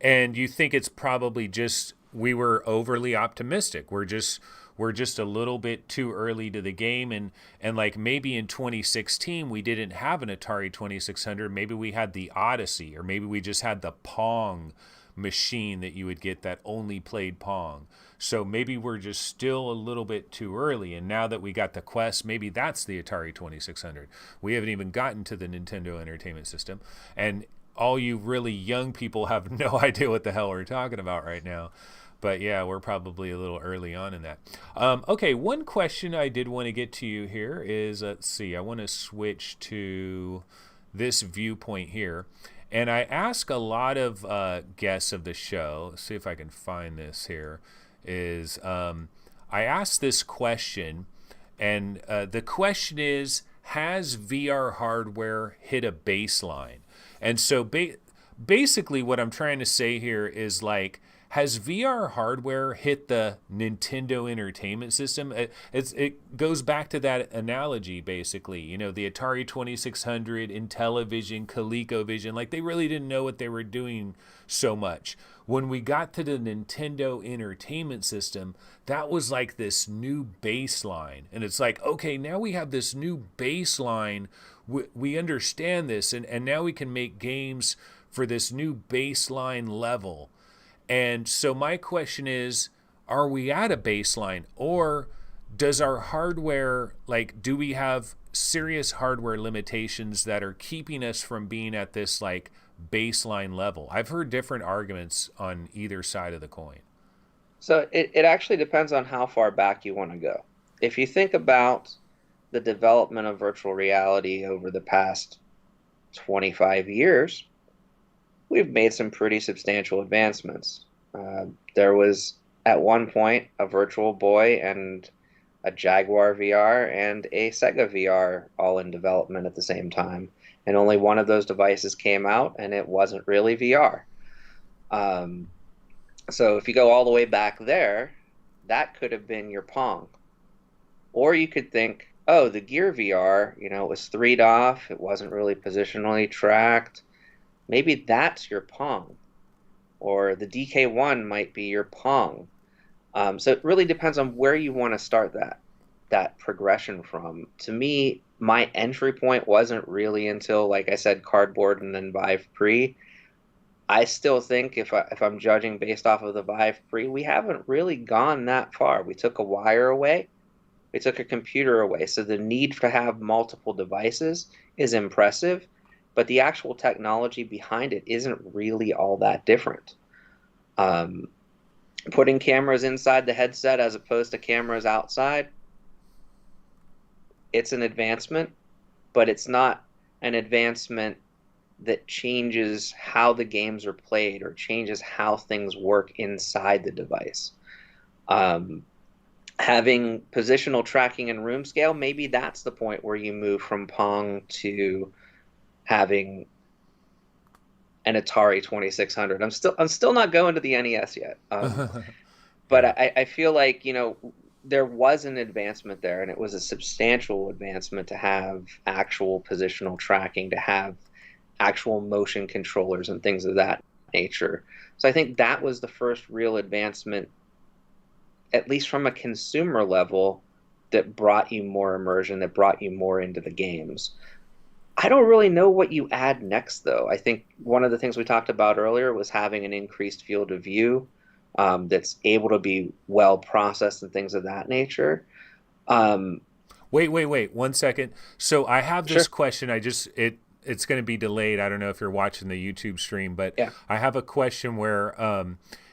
And you think it's probably just we were overly optimistic. We're just a little bit too early to the game, and like maybe in 2016 we didn't have an Atari 2600. Maybe we had the Odyssey, or maybe we just had the Pong machine that you would get that only played Pong. So maybe we're just still a little bit too early. And now that we got the Quest, maybe that's the Atari 2600. We haven't even gotten to the Nintendo Entertainment System. And all you really young people have no idea what the hell we're talking about right now. But yeah, we're probably a little early on in that. Okay, one question I did want to get to you here is, let's see, I want to switch to this viewpoint here. And I ask a lot of guests of the show, let's see if I can find this here, is I ask this question, and the question is, has VR hardware hit a baseline? And so basically what I'm trying to say here is like, has VR hardware hit the Nintendo Entertainment System? It goes back to that analogy, basically. You know, the Atari 2600, Intellivision, ColecoVision, like they really didn't know what they were doing so much. When we got to the Nintendo Entertainment System, that was like this new baseline. And it's like, okay, now we have this new baseline. We understand this, and now we can make games for this new baseline level. And so my question is, are we at a baseline, or does our hardware, like, do we have serious hardware limitations that are keeping us from being at this like baseline level? I've heard different arguments on either side of the coin. So it actually depends on how far back you want to go. If you think about the development of virtual reality over the past 25 years, we've made some pretty substantial advancements. There was, at one point, a Virtual Boy and a Jaguar VR and a Sega VR all in development at the same time. And only one of those devices came out, and it wasn't really VR. So if you go all the way back there, that could have been your Pong. Or you could think, oh, the Gear VR, you know, it was 3'd off, it wasn't really positionally tracked. Maybe that's your Pong. Or the DK1 might be your Pong. So it really depends on where you want to start that progression from. To me, my entry point wasn't really until, like I said, Cardboard and then Vive Pre. I still think if I'm judging based off of the Vive Pre, we haven't really gone that far. We took a wire away. We took a computer away. So the need to have multiple devices is impressive, but the actual technology behind it isn't really all that different. Putting cameras inside the headset as opposed to cameras outside, it's an advancement, but it's not an advancement that changes how the games are played or changes how things work inside the device. Having positional tracking and room scale, maybe that's the point where you move from Pong to having an Atari 2600. I'm still not going to the NES yet, but I feel like, you know, there was an advancement there, and it was a substantial advancement to have actual positional tracking, to have actual motion controllers and things of that nature. So I think that was the first real advancement, at least from a consumer level, that brought you more immersion, that brought you more into the games. I don't really know what you add next, though. I think one of the things we talked about earlier was having an increased field of view that's able to be well processed and things of that nature. Wait, 1 second. So I have this Sure. question. It's going to be delayed. I don't know if you're watching the YouTube stream, but Yeah. I have a question where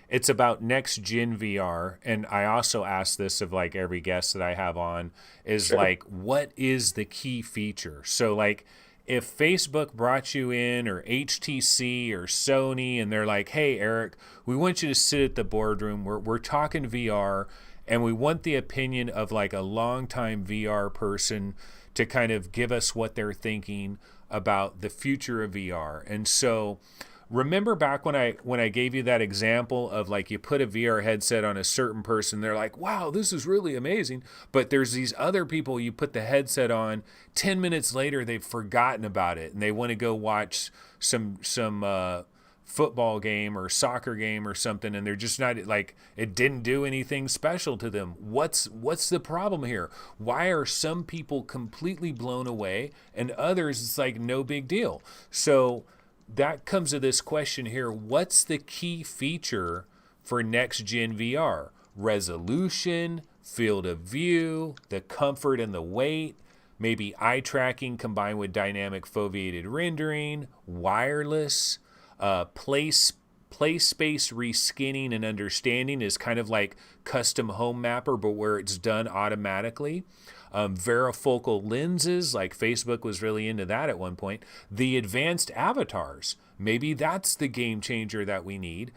it's about next gen VR, and I also ask this of like every guest that I have on is Sure. like, what is the key feature? So like, if Facebook brought you in, or HTC or Sony, and they're like, hey, Eric, we want you to sit at the boardroom. We're talking VR, and we want the opinion of like a longtime VR person to kind of give us what they're thinking about the future of VR. And so Remember back when I gave you that example of like you put a VR headset on a certain person, they're like, "Wow, this is really amazing." But there's these other people you put the headset on, 10 minutes later they've forgotten about it and they want to go watch some football game or soccer game or something, and they're just not, like, it didn't do anything special to them. What's the problem here? Why are some people completely blown away and others it's like no big deal? So that comes to this question here: what's the key feature for next gen VR? Resolution, field of view, the comfort and the weight, maybe eye tracking combined with dynamic foveated rendering, wireless, play space reskinning and understanding is kind of like custom home mapper, but where it's done automatically. Varifocal lenses, like Facebook was really into that at one point. The advanced avatars, maybe that's the game changer that we need.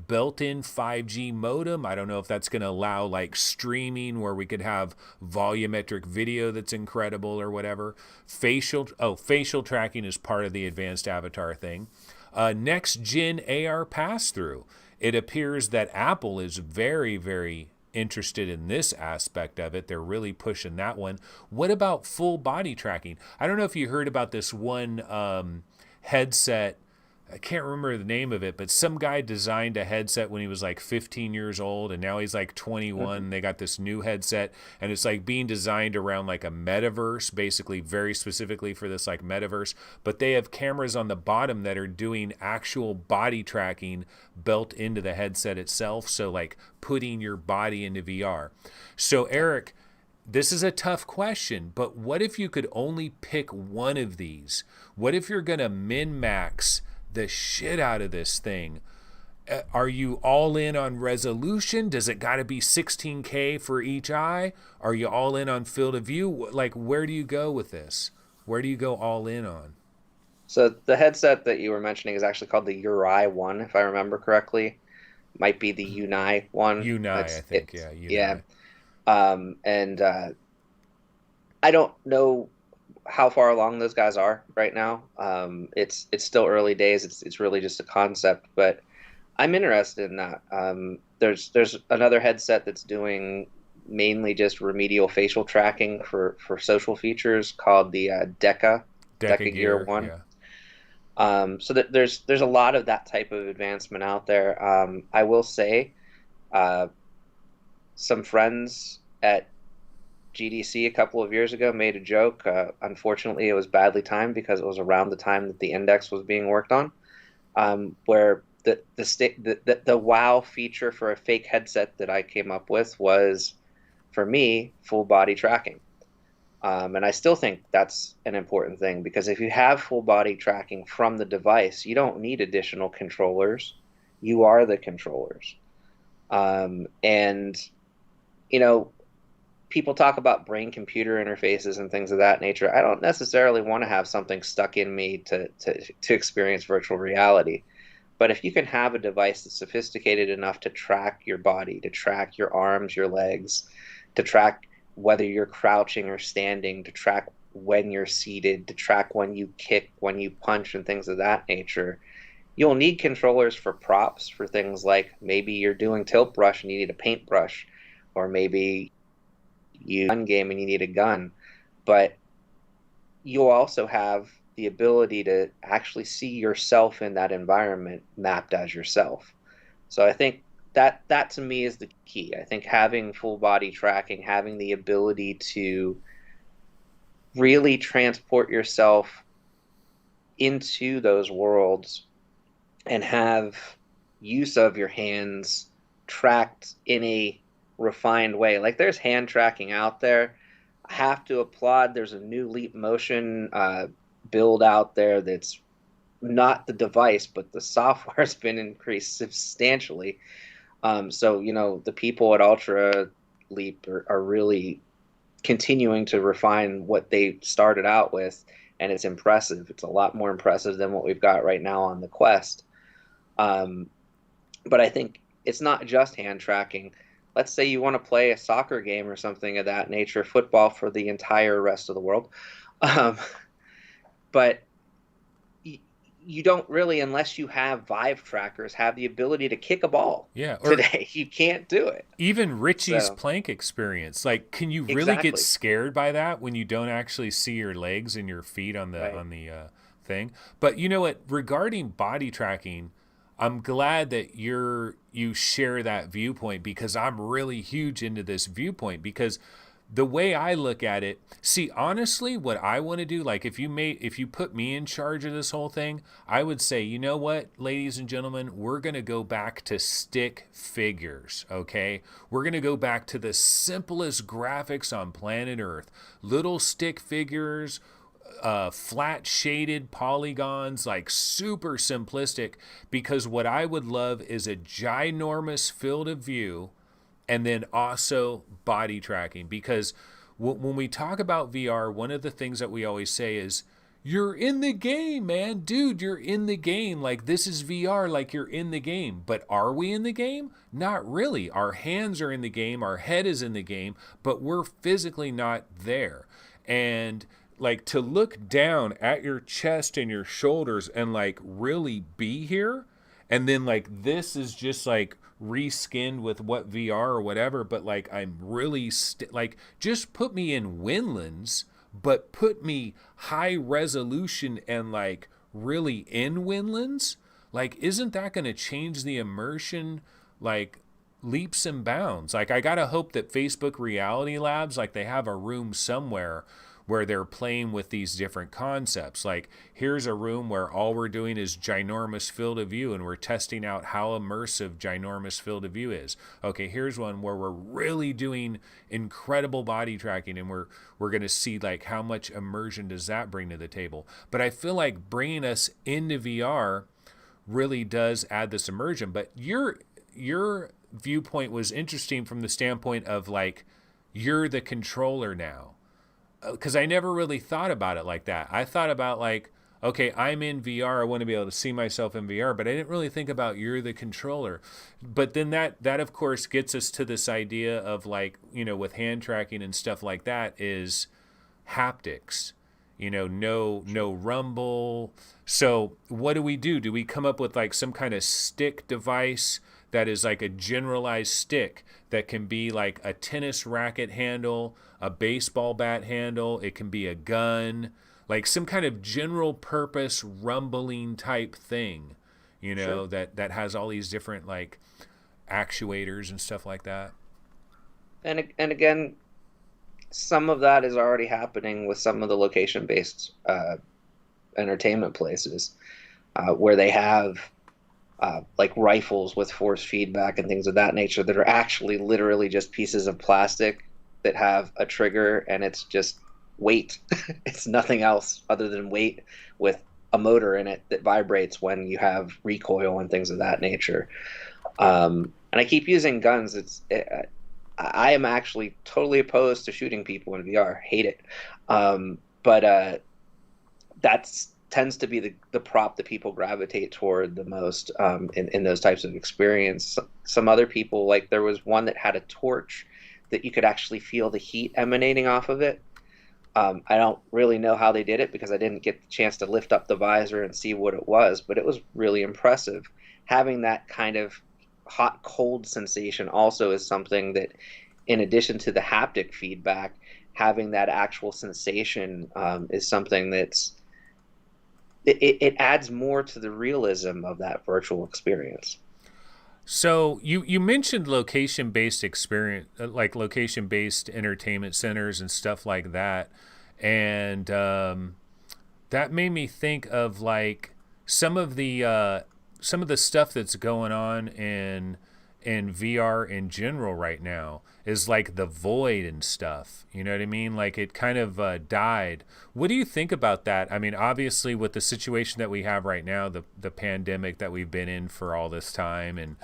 Built-in 5G modem, I don't know if that's going to allow like streaming where we could have volumetric video that's incredible or whatever. Facial tracking is part of the advanced avatar thing. Next gen AR pass-through. It appears that Apple is very, very interested in this aspect of it. They're really pushing that one. What about full body tracking? I don't know if you heard about this one headset. I can't remember the name of it, but some guy designed a headset when he was like 15 years old, and now he's like 21. Mm-hmm. They got this new headset, and it's like being designed around like a metaverse, basically very specifically for this like metaverse. But they have cameras on the bottom that are doing actual body tracking built into the headset itself. So like putting your body into VR. So Eric, this is a tough question, but what if you could only pick one of these? What if you're going to min-max the shit out of this thing? Are you all in on resolution? Does it got to be 16K for each eye? Are you all in on field of view? Like, where do you go with this? Where do you go all in on? So the headset that you were mentioning is actually called the Uri one, if I remember correctly. Might be the Unai one. Unai, I think. Yeah, Unai. Yeah. And I don't know how far along those guys are right now. It's still early days. It's really just a concept, but I'm interested in that. There's another headset that's doing mainly just remedial facial tracking for social features called the Deca Gear One. Yeah. So that there's a lot of that type of advancement out there. I will say, some friends at GDC a couple of years ago made a joke. Unfortunately, it was badly timed because it was around the time that the index was being worked on, where the wow feature for a fake headset that I came up with was, for me, full body tracking. And I still think that's an important thing, because if you have full body tracking from the device, you don't need additional controllers. You are the controllers. And, you know, people talk about brain-computer interfaces and things of that nature. I don't necessarily want to have something stuck in me to experience virtual reality. But if you can have a device that's sophisticated enough to track your body, to track your arms, your legs, to track whether you're crouching or standing, to track when you're seated, to track when you kick, when you punch, and things of that nature, you'll need controllers for props, for things like maybe you're doing tilt brush and you need a paintbrush, or maybe you gun game and you need a gun. But you'll also have the ability to actually see yourself in that environment mapped as yourself. So I think that to me is the key. I think having full body tracking, having the ability to really transport yourself into those worlds and have use of your hands tracked in a refined way. Like, there's hand tracking out there. I have to applaud. There's a new Leap Motion build out there that's not the device, but the software has been increased substantially. So, you know, the people at Ultra Leap are really continuing to refine what they started out with, and it's impressive. It's a lot more impressive than what we've got right now on the Quest. But I think it's not just hand tracking. Let's say you want to play a soccer game or something of that nature, football for the entire rest of the world. But you don't really, unless you have Vive trackers, have the ability to kick a ball Yeah, or today. You can't do it. even Richie's So plank experience. Like, can you really get exactly. scared by that when you don't actually see your legs and your feet on the Right. thing? But you know what? Regarding body tracking, I'm glad that you share that viewpoint, because I'm really huge into this viewpoint, because the way I look at it, see, honestly, what I want to do, like if you put me in charge of this whole thing, I would say, you know what, ladies and gentlemen, we're going to go back to stick figures, okay? We're going to go back to the simplest graphics on planet Earth. Little stick figures, flat shaded polygons, like super simplistic, because what I would love is a ginormous field of view and then also body tracking. Because when we talk about VR, one of the things that we always say is, you're in the game, man. Dude, you're in the game. Like, this is VR, like you're in the game. But are we in the game? Not really. Our hands are in the game, our head is in the game, but we're physically not there. And like, to look down at your chest and your shoulders and like really be here, and then like this is just like reskinned with what VR or whatever, but like I'm really like, just put me in Winlands, but put me high resolution and like really in Winlands. Like, isn't that going to change the immersion like leaps and bounds? Like, I gotta hope that Facebook Reality Labs, like, they have a room somewhere where they're playing with these different concepts. Like, here's a room where all we're doing is ginormous field of view, and we're testing out how immersive ginormous field of view is. Okay, here's one where we're really doing incredible body tracking, and we're going to see like how much immersion does that bring to the table. But I feel like bringing us into VR really does add this immersion. But your viewpoint was interesting from the standpoint of like, you're the controller now, because I never really thought about it like that. I thought about like, okay, I'm in VR, I want to be able to see myself in VR, but I didn't really think about you're the controller. But then that of course gets us to this idea of like, you know, with hand tracking and stuff like that, is haptics. You know, no rumble. So what do we do? Do we come up with like some kind of stick device that is like a generalized stick that can be like a tennis racket handle, a baseball bat handle, it can be a gun, like some kind of general purpose rumbling type thing, you know, Sure. that has all these different like actuators and stuff like that. And again, some of that is already happening with some of the location-based entertainment places, where they have like rifles with force feedback and things of that nature that are actually literally just pieces of plastic that have a trigger, and it's just weight. It's nothing else other than weight with a motor in it that vibrates when you have recoil and things of that nature. And I keep using guns. I am actually totally opposed to shooting people in VR. Hate it. But that's tends to be the prop that people gravitate toward the most, in those types of experience. Some other people, like there was one that had a torch that you could actually feel the heat emanating off of it. I don't really know how they did it because I didn't get the chance to lift up the visor and see what it was, but it was really impressive. Having that kind of hot cold sensation also is something that, in addition to the haptic feedback, having that actual sensation, is something that's it adds more to the realism of that virtual experience. So you mentioned location based experience, like location based entertainment centers and stuff like that, and that made me think of like some of the stuff that's going on in VR in general right now, is like the void and stuff. You know what I mean? Like, it kind of died. What do you think about that? I mean, obviously with the situation that we have right now, the pandemic that we've been in for all this time, and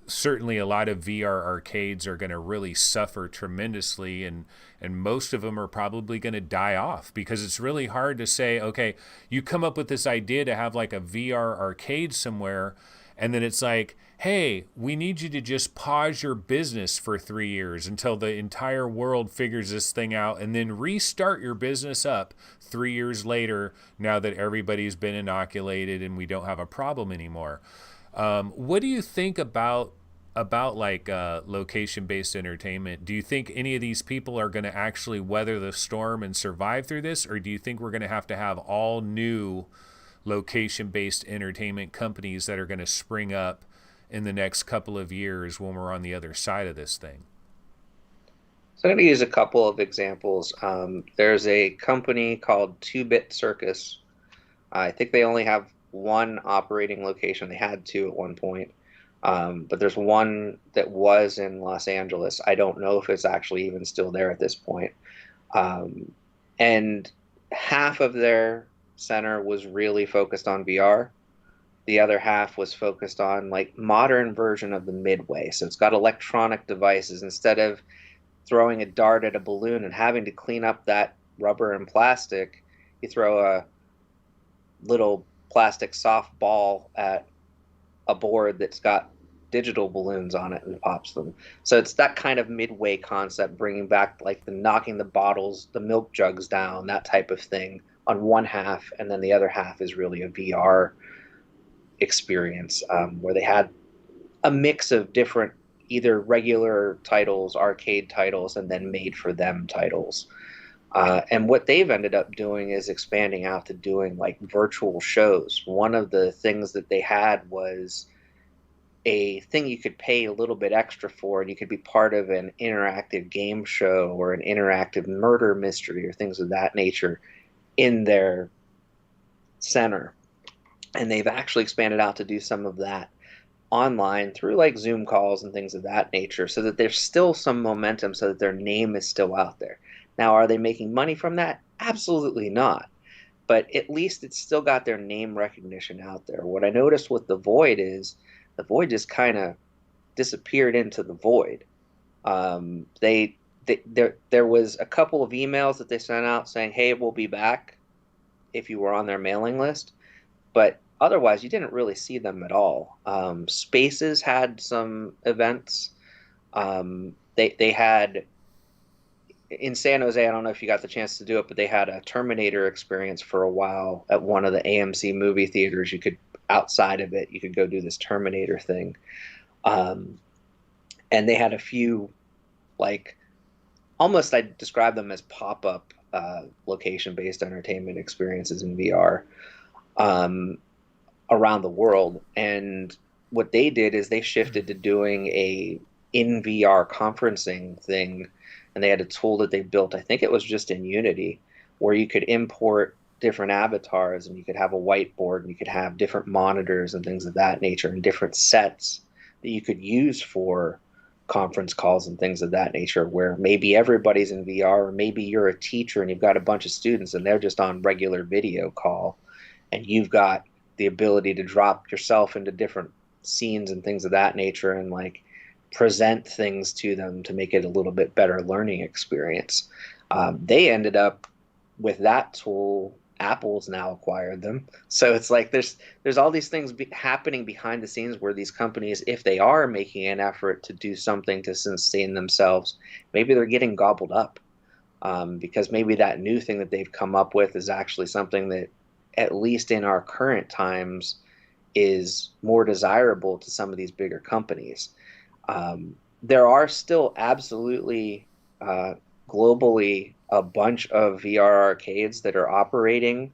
certainly a lot of VR arcades are going to really suffer tremendously, and most of them are probably going to die off, because it's really hard to say, okay, you come up with this idea to have like a VR arcade somewhere, and then it's like, hey, we need you to just pause your business for 3 years until the entire world figures this thing out, and then restart your business up 3 years later, now that everybody's been inoculated and we don't have a problem anymore. What do you think about like location-based entertainment? Do you think any of these people are going to actually weather the storm and survive through this, or do you think we're going to have all new location-based entertainment companies that are going to spring up in the next couple of years when we're on the other side of this thing? So I'm going to use a couple of examples. There's a company called 2-Bit Circus. I think they only have one operating location. They had two at one point. But there's one that was in Los Angeles. I don't know if it's actually even still there at this point. And half of their center was really focused on VR. The other half was focused on like modern version of the Midway. So it's got electronic devices. Instead of throwing a dart at a balloon and having to clean up that rubber and plastic, you throw a little plastic soft ball at a board that's got digital balloons on it and pops them. So it's that kind of Midway concept, bringing back like the knocking the bottles, the milk jugs down, that type of thing on one half, and then the other half is really a VR experience, where they had a mix of different either regular titles, arcade titles, and then made for them titles. And what they've ended up doing is expanding out to doing like virtual shows. One of the things that they had was a thing you could pay a little bit extra for, and you could be part of an interactive game show or an interactive murder mystery or things of that nature in their center. And they've actually expanded out to do some of that online through like Zoom calls and things of that nature, so that there's still some momentum, so that their name is still out there. Now, are they making money from that? Absolutely not. But at least it's still got their name recognition out there. What I noticed with the Void is the Void just kind of disappeared into the void. There was a couple of emails that they sent out saying, "Hey, we'll be back," if you were on their mailing list, but otherwise you didn't really see them at all. Spaces had some events. They had in San Jose, I don't know if you got the chance to do it, but they had a Terminator experience for a while at one of the AMC movie theaters. You could, outside of it, you could go do this Terminator thing. And they had a few, like, almost I'd describe them as pop-up location-based entertainment experiences in VR around the world. And what they did is they shifted to doing a in VR conferencing thing, and they had a tool that they built, I think it was just in Unity, where you could import different avatars, and you could have a whiteboard, and you could have different monitors and things of that nature, and different sets that you could use for conference calls and things of that nature, where maybe everybody's in VR, or maybe you're a teacher and you've got a bunch of students and they're just on regular video call, and you've got the ability to drop yourself into different scenes and things of that nature, and like present things to them to make it a little bit better learning experience. They ended up with that tool. Apple's now acquired them, so it's like there's all these things happening behind the scenes, where these companies, if they are making an effort to do something to sustain themselves, maybe they're getting gobbled up, because maybe that new thing that they've come up with is actually something that, at least in our current times, is more desirable to some of these bigger companies. There are still absolutely globally a bunch of VR arcades that are operating,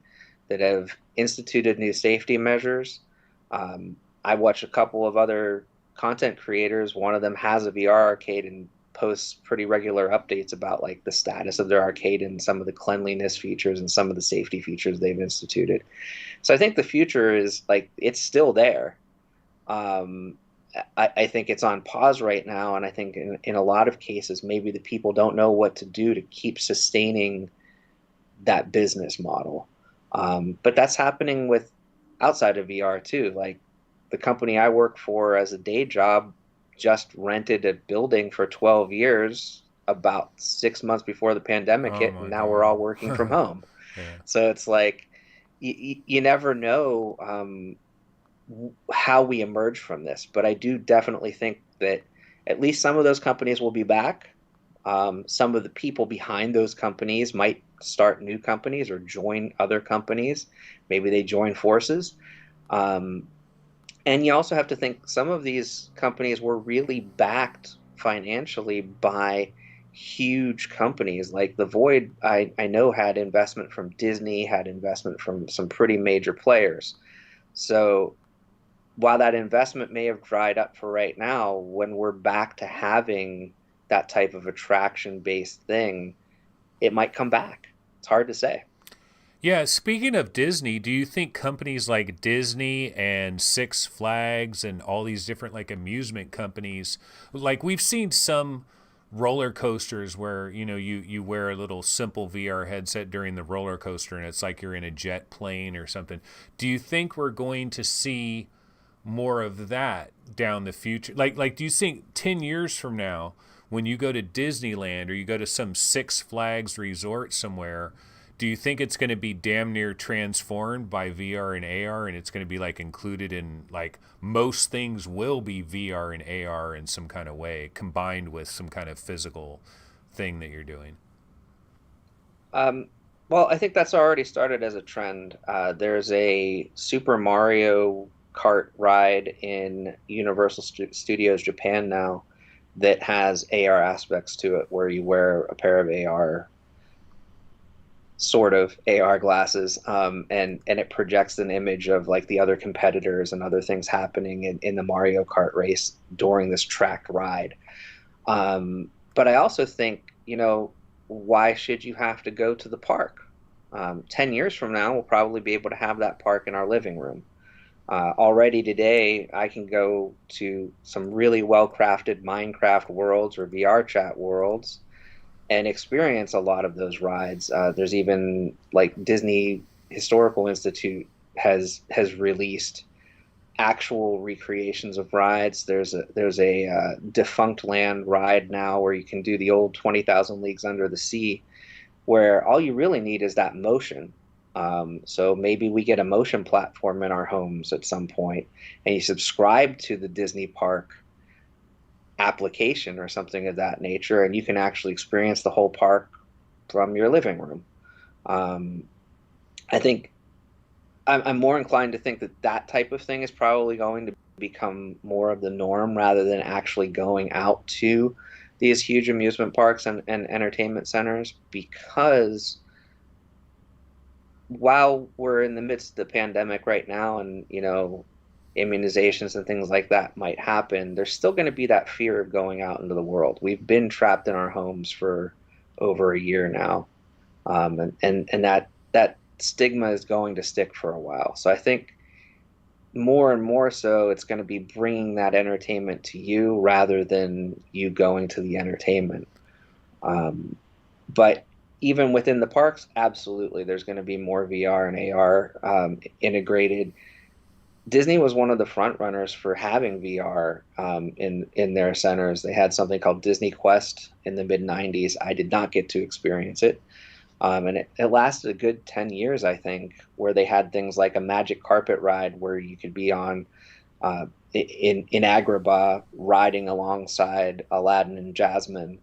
that have instituted new safety measures. I watch a couple of other content creators. One of them has a VR arcade and posts pretty regular updates about like the status of their arcade and some of the cleanliness features and some of the safety features they've instituted. So I think the future is like, it's still there. I think it's on pause right now, and I think in a lot of cases, maybe the people don't know what to do to keep sustaining that business model. But that's happening with outside of VR too. Like the company I work for as a day job just rented a building for 12 years about 6 months before the pandemic hit, and now we're all working from home. Yeah. So it's like you never know how we emerge from this. But I do definitely think that at least some of those companies will be back. Some of the people behind those companies might start new companies or join other companies. Maybe they join forces. Um, and you also have to think some of these companies were really backed financially by huge companies. Like the Void, I know had investment from Disney, had investment from some pretty major players. So while that investment may have dried up for right now, when we're back to having that type of attraction based thing, it might come back. It's hard to say. Yeah, speaking of Disney, do you think companies like Disney and Six Flags and all these different like amusement companies, like we've seen some roller coasters where, you wear a little simple VR headset during the roller coaster and it's like you're in a jet plane or something. Do you think we're going to see more of that down the future? Like do you think 10 years from now when you go to Disneyland or you go to some Six Flags resort somewhere, do you think it's going to be damn near transformed by VR and AR and it's going to be like included in like most things will be VR and AR in some kind of way combined with some kind of physical thing that you're doing? Um, well, I think that's already started as a trend. There's a Super Mario Kart ride in Universal Studios Japan now that has AR aspects to it, where you wear a pair of AR, sort of AR glasses, and it projects an image of like the other competitors and other things happening in the Mario Kart race during this track ride. But I also think, why should you have to go to the park? 10 years from now, we'll probably be able to have that park in our living room. Already today, I can go to some really well-crafted Minecraft worlds or VR chat worlds and experience a lot of those rides. There's even like Disney Historical Institute has released actual recreations of rides. There's a Defunct Land ride now where you can do the old 20,000 Leagues Under the Sea, where all you really need is that motion. So maybe we get a motion platform in our homes at some point, and you subscribe to the Disney Park application or something of that nature, and you can actually experience the whole park from your living room. Um, I think I'm more inclined to think that that type of thing is probably going to become more of the norm rather than actually going out to these huge amusement parks and entertainment centers, because while we're in the midst of the pandemic right now and, immunizations and things like that might happen, there's still going to be that fear of going out into the world. We've been trapped in our homes for over a year now. And that stigma is going to stick for a while. So I think more and more so, it's going to be bringing that entertainment to you rather than you going to the entertainment. But even within the parks, absolutely, there's going to be more VR and AR integrated. Disney was one of the front runners for having VR in their centers. They had something called Disney Quest in the mid '90s. I did not get to experience it, and it lasted a good 10 years, I think, where they had things like a magic carpet ride where you could be on in Agrabah riding alongside Aladdin and Jasmine.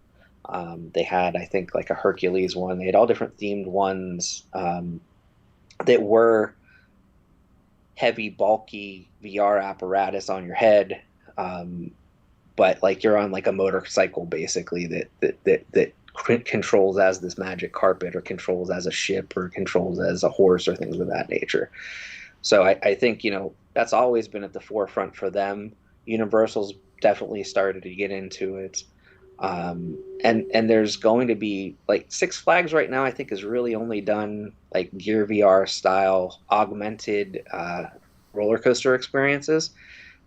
They had, I think, like a Hercules one. They had all different themed ones that were heavy, bulky VR apparatus on your head, but like you're on like a motorcycle basically that controls as this magic carpet or controls as a ship or controls as a horse or things of that nature. So I think that's always been at the forefront for them. Universal's definitely started to get into it. And there's going to be like Six Flags right now, I think has really only done like Gear VR style augmented roller coaster experiences.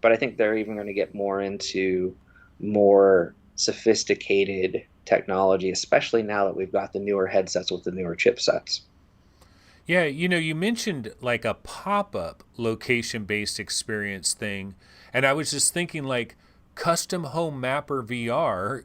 But I think they're even going to get more into more sophisticated technology, especially now that we've got the newer headsets with the newer chipsets. Yeah, you mentioned like a pop-up location-based experience thing, and I was just thinking like custom home mapper VR,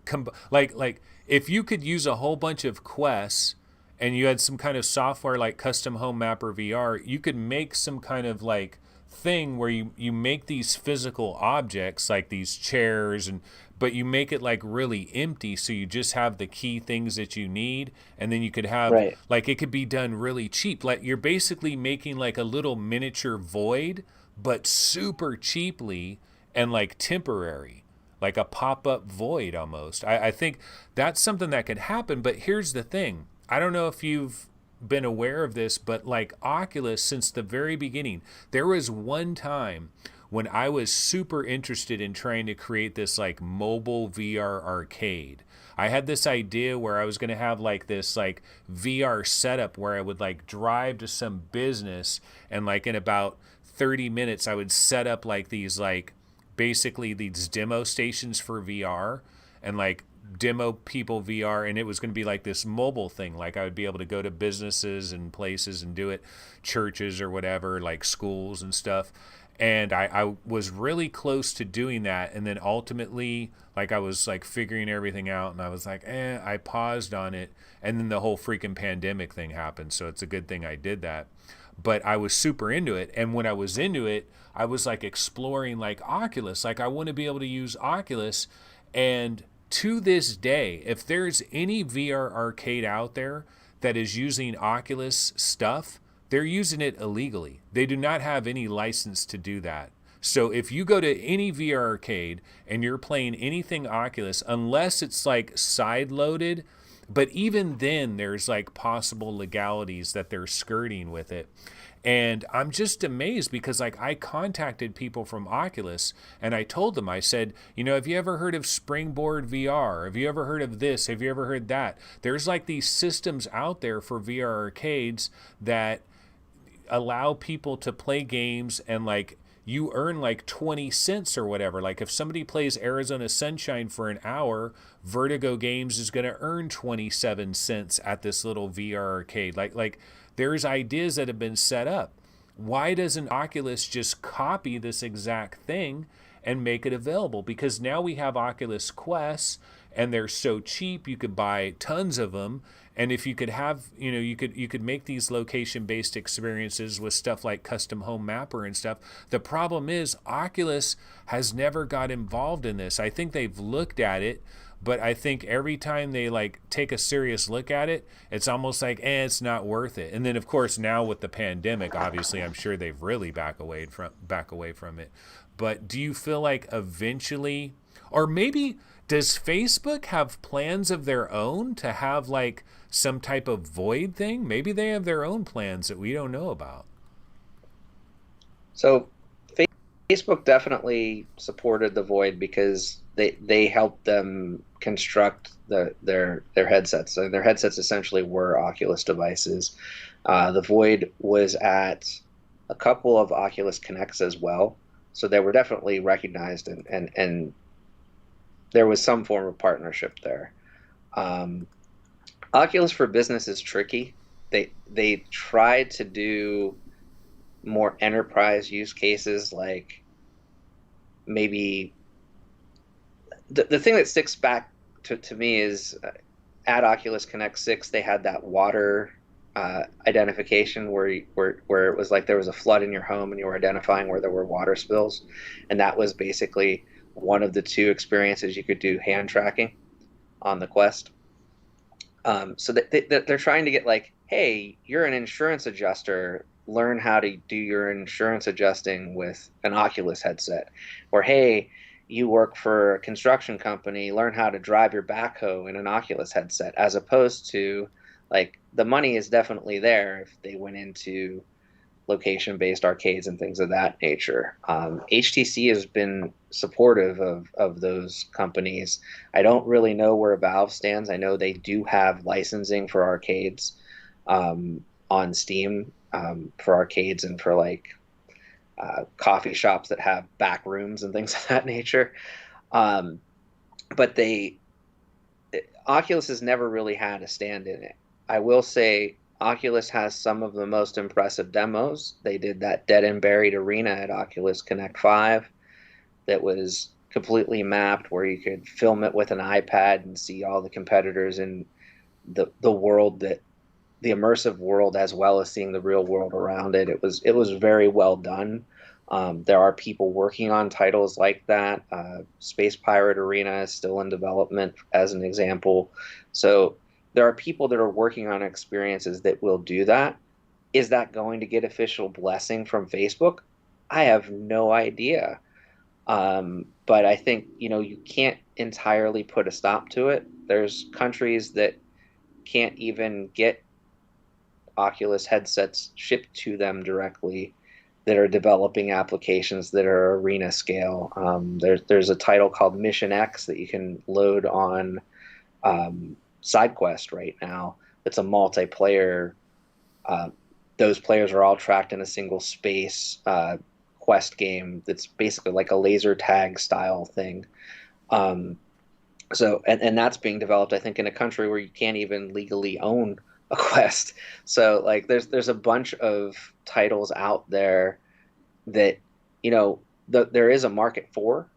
like if you could use a whole bunch of quests and you had some kind of software like custom home mapper VR, you could make some kind of like thing where you make these physical objects like these chairs, and but you make it like really empty, so you just have the key things that you need, and then you could have Right. like it could be done really cheap. Like you're basically making like a little miniature void, but super cheaply and like temporary, like a pop-up void almost. I think that's something that could happen. But here's the thing, I don't know if you've been aware of this, but like Oculus, since the very beginning, there was one time when I was super interested in trying to create this like mobile VR arcade. I had this idea where I was going to have like this like VR setup where I would like drive to some business, and like in about 30 minutes I would set up like these like basically these demo stations for VR, and like demo people VR, and it was going to be like this mobile thing. Like I would be able to go to businesses and places and do it, churches or whatever, like schools and stuff. And I was really close to doing that, and then ultimately like I was like figuring everything out, and I was like I paused on it, and then the whole freaking pandemic thing happened, so it's a good thing I did that. But I was super into it, and when I was into it I was like exploring like Oculus, like I want to be able to use Oculus. And to this day, if there's any VR arcade out there that is using Oculus stuff, they're using it illegally. They do not have any license to do that. So if you go to any VR arcade and you're playing anything Oculus, unless it's like side loaded, but even then there's like possible legalities that they're skirting with it. And I'm just amazed because like I contacted people from Oculus and I told them, I said, you know, have you ever heard of Springboard VR? Have you ever heard of this? Have you ever heard that? There's like these systems out there for VR arcades that allow people to play games, and like you earn like 20 cents or whatever. Like if somebody plays Arizona Sunshine for an hour, Vertigo Games is going to earn 27 cents at this little VR arcade. Like there's ideas that have been set up. Why doesn't Oculus just copy this exact thing and make it available? Because now we have Oculus Quest, and they're so cheap, you could buy tons of them. And if you could have, you know, you could make these location based experiences with stuff like custom home mapper and stuff. The problem is Oculus has never got involved in this. I think they've looked at it, but I think every time they like take a serious look at it, it's almost like it's not worth it. And then of course now with the pandemic, obviously I'm sure they've really back away from it. But do you feel like eventually, or maybe does Facebook have plans of their own to have like some type of void thing? Maybe they have their own plans that we don't know about. So Facebook definitely supported the Void because they helped them construct their headsets. So their headsets essentially were Oculus devices. The Void was at a couple of Oculus Connects as well, so they were definitely recognized, and there was some form of partnership there. Oculus for Business is tricky. They tried to do more enterprise use cases, like maybe the thing that sticks back to me is at Oculus Connect 6 they had that water identification where it was like there was a flood in your home and you were identifying where there were water spills, and that was basically one of the two experiences you could do hand tracking on the Quest. So they're trying to get like, hey, you're an insurance adjuster, learn how to do your insurance adjusting with an Oculus headset. Or hey, you work for a construction company, learn how to drive your backhoe in an Oculus headset, as opposed to like the money is definitely there if they went into location-based arcades and things of that nature. HTC has been supportive of those companies. I don't really know where Valve stands. I know they do have licensing for arcades on Steam, for arcades and for like coffee shops that have back rooms and things of that nature. But Oculus has never really had a stand in it. I will say Oculus has some of the most impressive demos. They did that Dead and Buried Arena at Oculus Connect 5 that was completely mapped, where you could film it with an iPad and see all the competitors in the world, that the immersive world, as well as seeing the real world around it. It was very well done. There are people working on titles like that. Space Pirate Arena is still in development, as an example. So there are people that are working on experiences that will do that. Is that going to get official blessing from Facebook? I have no idea. But I think, you can't entirely put a stop to it. There's countries that can't even get Oculus headsets shipped to them directly that are developing applications that are arena scale. There's a title called Mission X that you can load on SideQuest right now. It's a multiplayer. Those players are all tracked in a single space quest game that's basically like a laser tag style thing. And that's being developed, I think, in a country where you can't even legally own a Quest. So like there's a bunch of titles out there that there is a market for,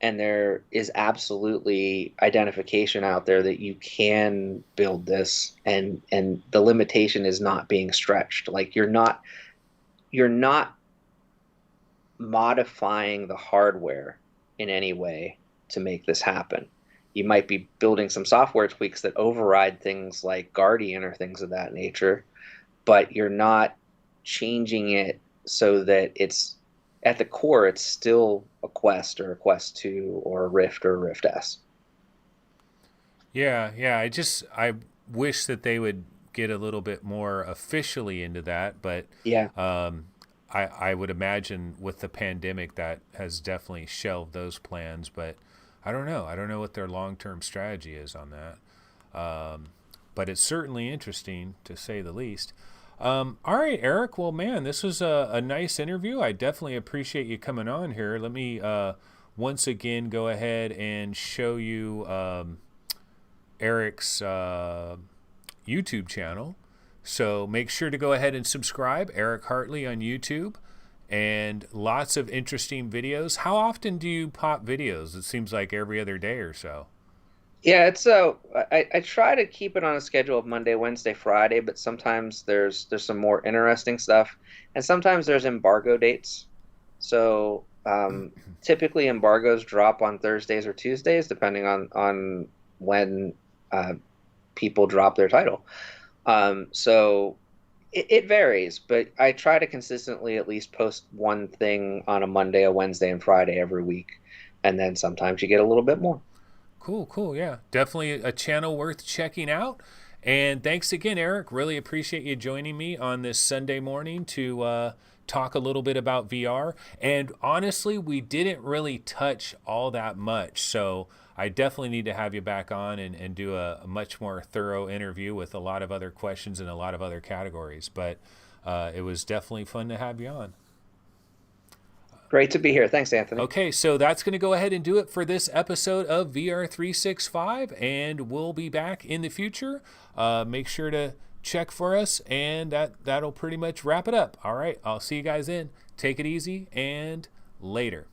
and there is absolutely identification out there that you can build this, and the limitation is not being stretched. Like you're not modifying the hardware in any way to make this happen. You might be building some software tweaks that override things like Guardian or things of that nature, but you're not changing it so that it's at the core, it's still a Quest or a Quest 2 or a Rift or a Rift S. Yeah. I wish that they would get a little bit more officially into that, but Yeah. I would imagine with the pandemic that has definitely shelved those plans, but I don't know. I don't know what their long-term strategy is on that. But it's certainly interesting, to say the least. All right, Erik. Well, man, this was a nice interview. I definitely appreciate you coming on here. Let me once again go ahead and show you Erik's YouTube channel. So make sure to go ahead and subscribe, Erik Hartley on YouTube. And lots of interesting videos. How often do you pop videos? It seems like every other day or so. Yeah, I try to keep it on a schedule of Monday, Wednesday, Friday, but sometimes there's some more interesting stuff, and sometimes there's embargo dates. So typically embargoes drop on Thursdays or Tuesdays, depending on when people drop their title. So it varies, but I try to consistently at least post one thing on a Monday, a Wednesday, and Friday every week. And then sometimes you get a little bit more. Cool. Yeah, definitely a channel worth checking out. And thanks again, Erik. Really appreciate you joining me on this Sunday morning to talk a little bit about VR. And honestly, we didn't really touch all that much. So I definitely need to have you back on and do a much more thorough interview with a lot of other questions and a lot of other categories. But it was definitely fun to have you on. Great to be here. Thanks, Anthony. Okay, so that's going to go ahead and do it for this episode of VR 365, and we'll be back in the future. Make sure to check for us, and that'll pretty much wrap it up. All right, I'll see you guys then. Take it easy, and later.